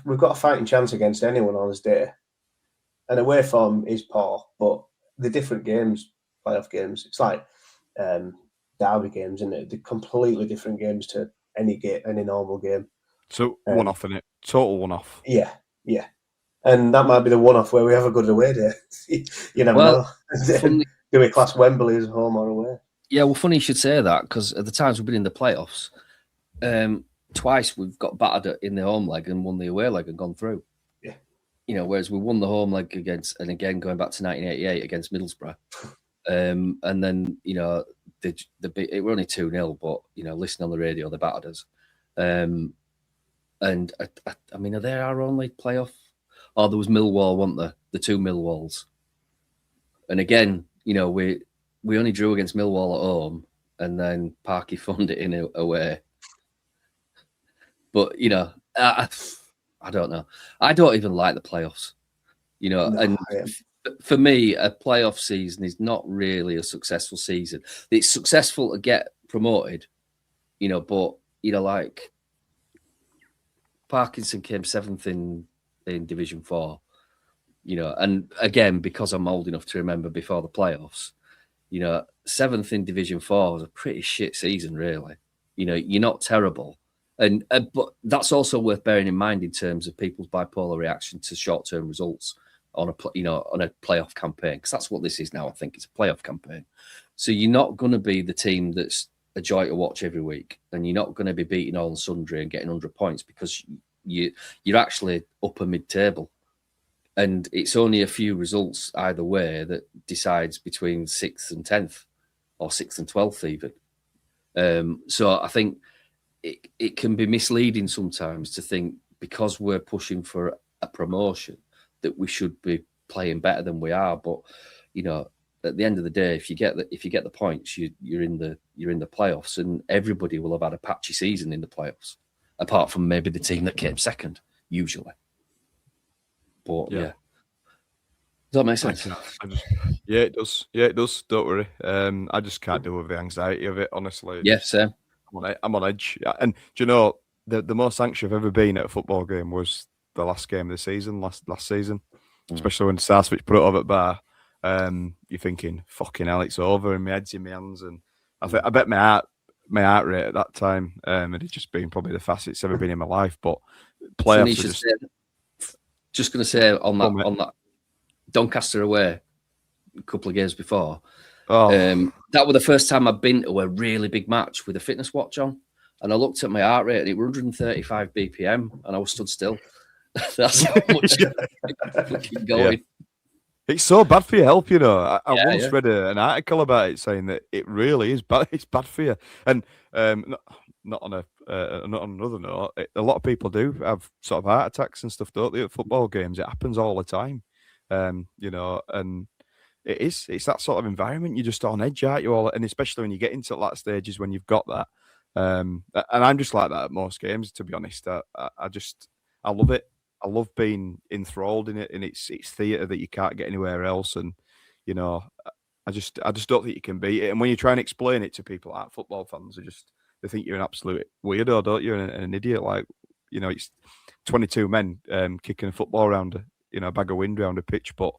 we've got a fighting chance against anyone on this day. And away form is poor, but the different games, playoff games, it's like derby games, isn't it? They're completely different games to any normal game. So one off, innit? Total one off. Yeah. And that might be the one off where we have a good away day. You never know. Do we class Wembley as home or away? Yeah, well, funny you should say that, because at the times we've been in the playoffs, twice we've got battered in the home leg and won the away leg and gone through. Yeah. Whereas we won the home leg against, and again, going back to 1988 against Middlesbrough. And then, it were only 2-0, but, listening on the radio, they battered us. And I mean, are they our only playoff? Oh, there was Millwall, weren't there? The two Millwalls. And again, we only drew against Millwall at home, and then Parky funded it in away. But I don't know. I don't even like the playoffs. For me, a playoff season is not really a successful season. It's successful to get promoted, but like Parkinson came 7th in Division 4. And again, because I'm old enough to remember before the playoffs, 7th in Division 4 was a pretty shit season, really. You're not terrible. And but that's also worth bearing in mind in terms of people's bipolar reaction to short-term results on a playoff campaign, because that's what this is now. I think it's a playoff campaign. So you're not going to be the team that's a joy to watch every week, and you're not going to be beating all and sundry and getting 100 points, because you're actually upper mid-table. And it's only a few results either way that decides between 6th and 10th, or 6th and 12th even. So I think it can be misleading sometimes to think, because we're pushing for a promotion, that we should be playing better than we are. But at the end of the day, if you get the points, you're in the playoffs, and everybody will have had a patchy season in the playoffs, apart from maybe the team that came second, usually. But yeah. Does that make sense? It does. Yeah, it does. Don't worry. I just can't deal with the anxiety of it, honestly. Yeah, same. I'm on edge. And do you know, the most anxious I've ever been at a football game was the last game of the season, last season. Especially when Sarswich put it over at bar. You're thinking, fucking hell, it's over, and my head's in my hands. And I bet my heart rate at that time had just been probably the fastest it's ever been in my life. But playoffs just going to say on that Doncaster away a couple of games before. That was the first time I've been to a really big match with a fitness watch on, and I looked at my heart rate and it was 135 BPM, and I was stood still. That's how much fucking going. Yeah. It's so bad for your health, I once read an article about it saying that it really is bad. It's bad for you, and not on another note. A lot of people do have sort of heart attacks and stuff, don't they? At football games, it happens all the time. And it is. It's that sort of environment. You're just on edge, aren't you? All, and especially when you get into that stages when you've got that. And I'm just like that at most games, to be honest. I love it. I love being enthralled in it, and it's theatre that you can't get anywhere else. And you know, I just don't think you can beat it. And when you try and explain it to people like football fans, they think you're an absolute weirdo, don't you? And an idiot. Like, you know, it's 22 men kicking a football around a bag of wind around a pitch, but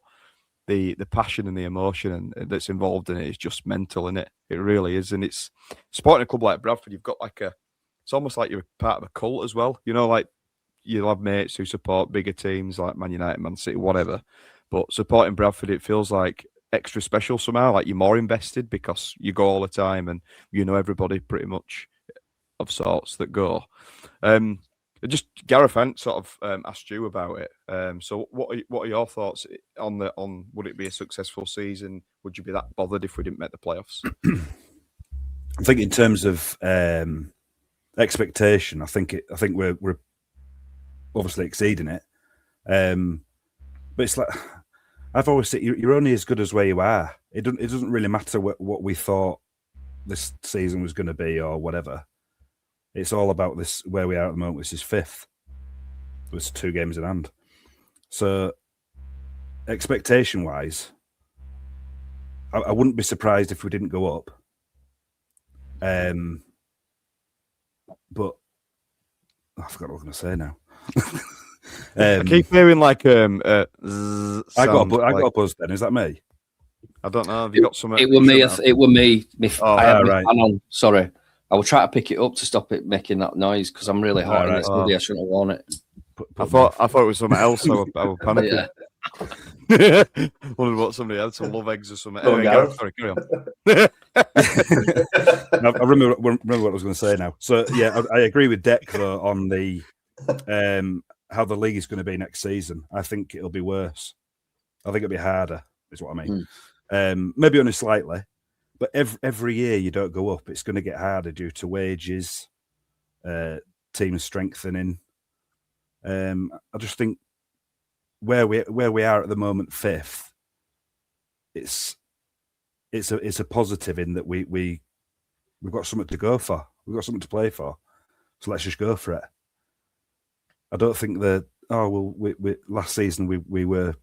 the passion and the emotion that's involved in it is just mental, isn't it? It really is. And it's supporting a club like Bradford, you've got it's almost like you're part of a cult as well. You know, like you'll have mates who support bigger teams like Man United, Man City, whatever. But supporting Bradford, it feels like extra special somehow, like you're more invested because you go all the time and you know everybody pretty much of sorts that go. Just Gareth Ant sort of asked you about it. So what are your thoughts on would it be a successful season? Would you be that bothered if we didn't make the playoffs? I think in terms of expectation, I think we're obviously exceeding it. But it's like I've always said, you're only as good as where you are. It doesn't really matter what we thought this season was going to be or whatever. It's all about this where we are at the moment, which is 5th. There's 2 games in hand. So, expectation-wise, I wouldn't be surprised if we didn't go up. But I forgot what I was going to say now. I keep hearing like I got a buzz then. Is that me? I don't know. Have you got some? It were me. It were me. Oh, I had my right. fan on. Sorry. I will try to pick it up to stop it making that noise because I'm really hot in this hoodie. I shouldn't have worn it. I thought it was something else. I was panicking. Yeah. Wondered what somebody had, some love eggs or something. Oh, Anyway, sorry, carry on. I remember what I was going to say now. So yeah, I agree with Deck though on the how the league is going to be next season. I think it'll be worse. I think it'll be harder. Is what I mean. Maybe only slightly. But every year you don't go up, it's going to get harder due to wages, teams strengthening. I just think where we are at the moment, 5th, it's a positive in that we've got something to go for, we've got something to play for, so let's just go for it. I don't think that we last season we were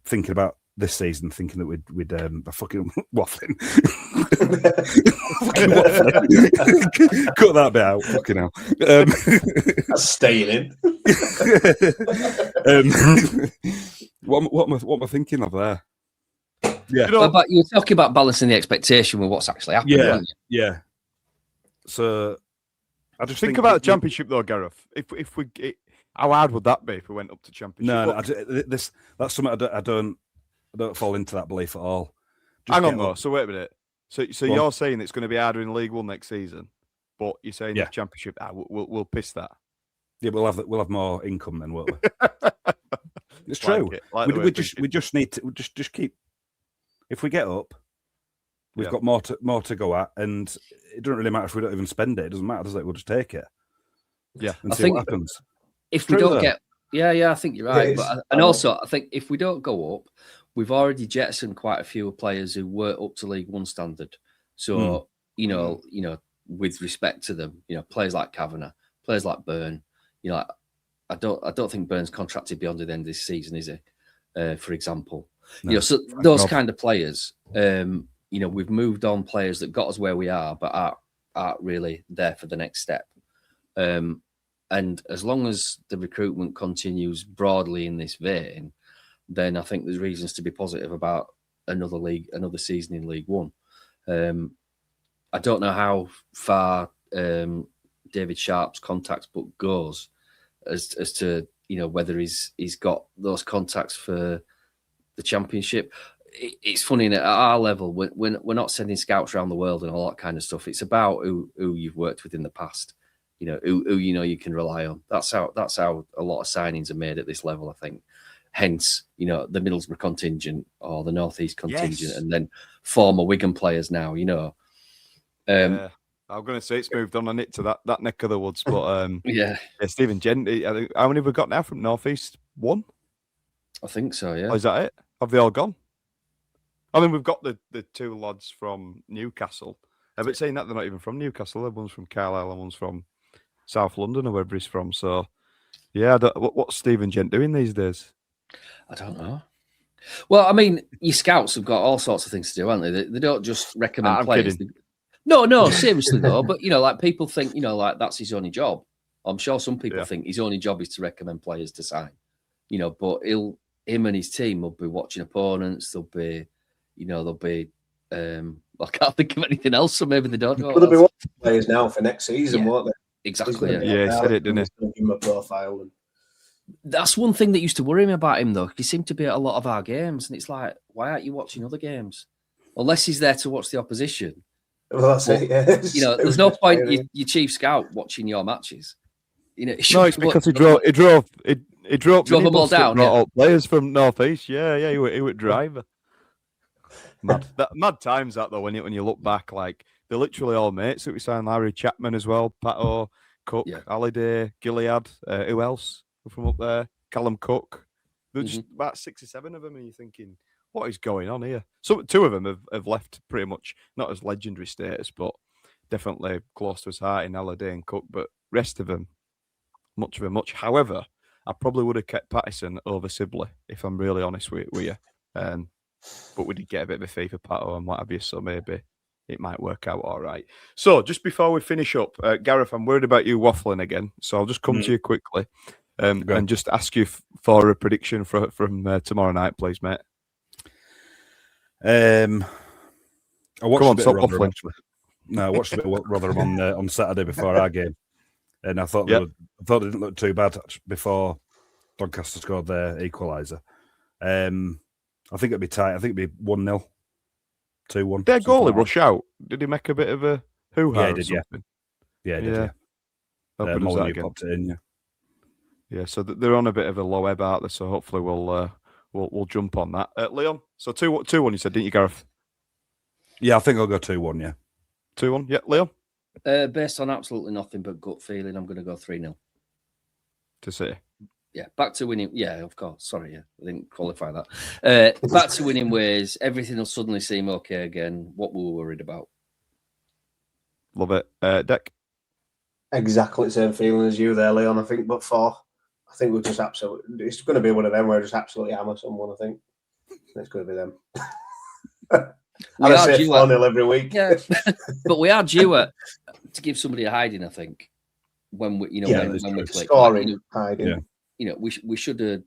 thinking about this season, thinking that we'd fucking waffling. Fucking waffling. Cut that bit out. Fucking hell. That's staying in. What am I thinking of there? Yeah, but you were talking about balancing the expectation with what's actually happening. Weren't you? Yeah. So I just think about the Championship though, Gareth. If we, how hard would that be if we went up to Championship? No, that's something I don't fall into that belief at all. Hang on though. So wait a minute. So you're saying it's going to be harder in League One next season, but you're saying the Championship, we'll piss that. Yeah, we'll have more income then, won't we? It's true. We just need to just keep. If we get up, we've got more to go at, and it doesn't really matter if we don't even spend it. It doesn't matter, does it? We'll just take it. Yeah, and see what happens. If we don't get, I think you're right. But also, I think if we don't go up, we've already jettisoned quite a few players who were up to League One standard. So you know, with respect to them, players like Kavanagh, players like Byrne, I don't think Byrne's contracted beyond the end of this season, is he? For example, No. So those kind of players, we've moved on players that got us where we are, but aren't really there for the next step. And as long as the recruitment continues broadly in this vein, then I think there's reasons to be positive about another season in League One. I don't know how far David Sharp's contacts book goes as to whether he's got those contacts for the Championship. It's funny that at our level, we're not sending scouts around the world and all that kind of stuff. It's about who you've worked with in the past. Who you can rely on. That's how a lot of signings are made at this level, I think. Hence, the Middlesbrough contingent or the North East contingent, and then former Wigan players now. I'm going to say it's moved on it to that neck of the woods, but Stephen Gentry. I think, how many have we got now from North East? 1? I think so. Yeah. Oh, is that it? Have they all gone? I mean, we've got the two lads from Newcastle. But saying that, they're not even from Newcastle. One's from Carlisle and one's from South London or wherever he's from. So, yeah, what's Stephen Gent doing these days? I don't know. Well, I mean, your scouts have got all sorts of things to do, haven't they? They don't just recommend players. No, seriously though. But like people think, like that's his only job. I'm sure some people think his only job is to recommend players to sign. But him and his team will be watching opponents. They'll be I can't think of anything else, so maybe they don't know. They'll be watching players now for next season, won't they? Exactly. Yeah, he said it, didn't he? Give him a profile. And... That's one thing that used to worry me about him, though. He seemed to be at a lot of our games, and it's like, why aren't you watching other games? Unless he's there to watch the opposition. Well, that's it. Yeah. There's no point your chief scout watching your matches. No, it's because he drove them all down. All players from North East. Yeah, he would driver. Mad times that though. When you look back, like they're literally all mates. That we signed Larry Chapman as well, Pato, Cook, Halliday, Gilead. Who else from up there? Callum Cook. There's just about 6 or 7 of them, and you're thinking, what is going on here? So 2 of them have left pretty much not as legendary status, but definitely close to his heart in Halliday and Cook. But rest of them, much of a much. However, I probably would have kept Pattison over Sibley if I'm really honest with you. But we did get a bit of a fee for Pato and what have you, so maybe it might work out all right. So just before we finish up, Gareth, I'm worried about you waffling again, so I'll just come to you quickly and just ask you for a prediction from tomorrow night, please, mate. I watched a bit of Rotherham, waffling. No, I watched a bit of Rotherham on Saturday before our game, and I thought they didn't look too bad before Doncaster scored their equaliser. I think it'd be tight. I think it'd be 1-0, 2-1. Their goalie rush out. Did he make a bit of a hoo-ha? Yeah, he did. Yeah, he did. Molyneux popped it in. Yeah. So they're on a bit of a low ebb, aren't they? So hopefully we'll jump on that. Leon. So 2-1. You said, didn't you, Gareth? Yeah, I think I'll go 2-1. Yeah, 2-1. Yeah, Leon. Based on absolutely nothing but gut feeling, I'm going to go 3-0 to City. Yeah, back to winning. Yeah, of course. Sorry, I didn't qualify that. Back to winning ways. Everything will suddenly seem okay again. What we were worried about. Love it. Deck? Exactly the same feeling as you there, Leon, I think. But I think we're just absolutely... It's going to be one of them where just absolutely hammer someone, I think. It's going to be them. I say 4-0 every week. Yeah, but we are due to give somebody a hiding, I think. When we, when we click. Scoring, hiding. Yeah. We should have,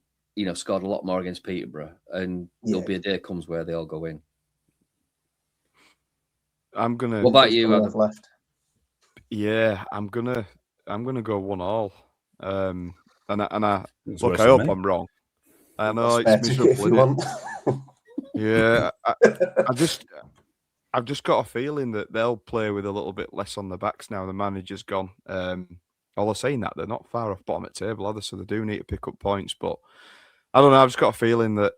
scored a lot more against Peterborough, and there'll be a day comes where they all go in. I'm gonna. What about you, Adam? Left? Yeah, I'm gonna go 1-1. And I look. I hope I'm wrong. I know it's miserable. Yeah, I've just got a feeling that they'll play with a little bit less on the backs now. The manager's gone. All saying that they're not far off bottom of the table, are they? So they do need to pick up points. But I don't know. I've just got a feeling that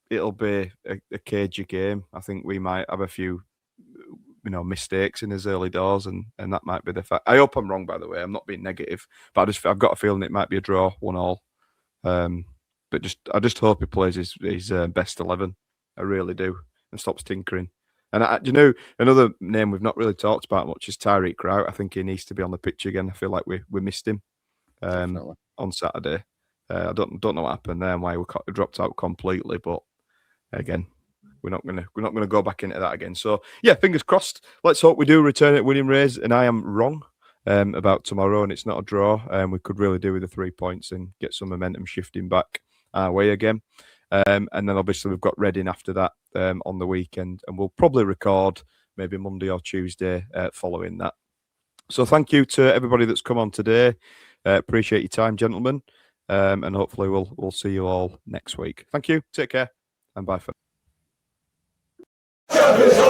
it'll be a cagey game. I think we might have a few, mistakes in his early doors, and that might be the fact. I hope I'm wrong, by the way. I'm not being negative, but I've got a feeling it might be a draw, 1-1. But I just hope he plays his best 11. I really do, and stops tinkering. And another name we've not really talked about much is Tyreek Kraut. I think he needs to be on the pitch again. I feel like we missed him on Saturday. I don't know what happened there and why we dropped out completely. But again, we're not gonna go back into that again. So yeah, fingers crossed. Let's hope we do return at winning ways. And I am wrong about tomorrow, and it's not a draw. We could really do with the 3 points and get some momentum shifting back our way again. And then obviously we've got Reading after that on the weekend, and we'll probably record maybe Monday or Tuesday following that. So thank you to everybody that's come on today. Appreciate your time, gentlemen, and hopefully we'll see you all next week. Thank you. Take care, and bye for now.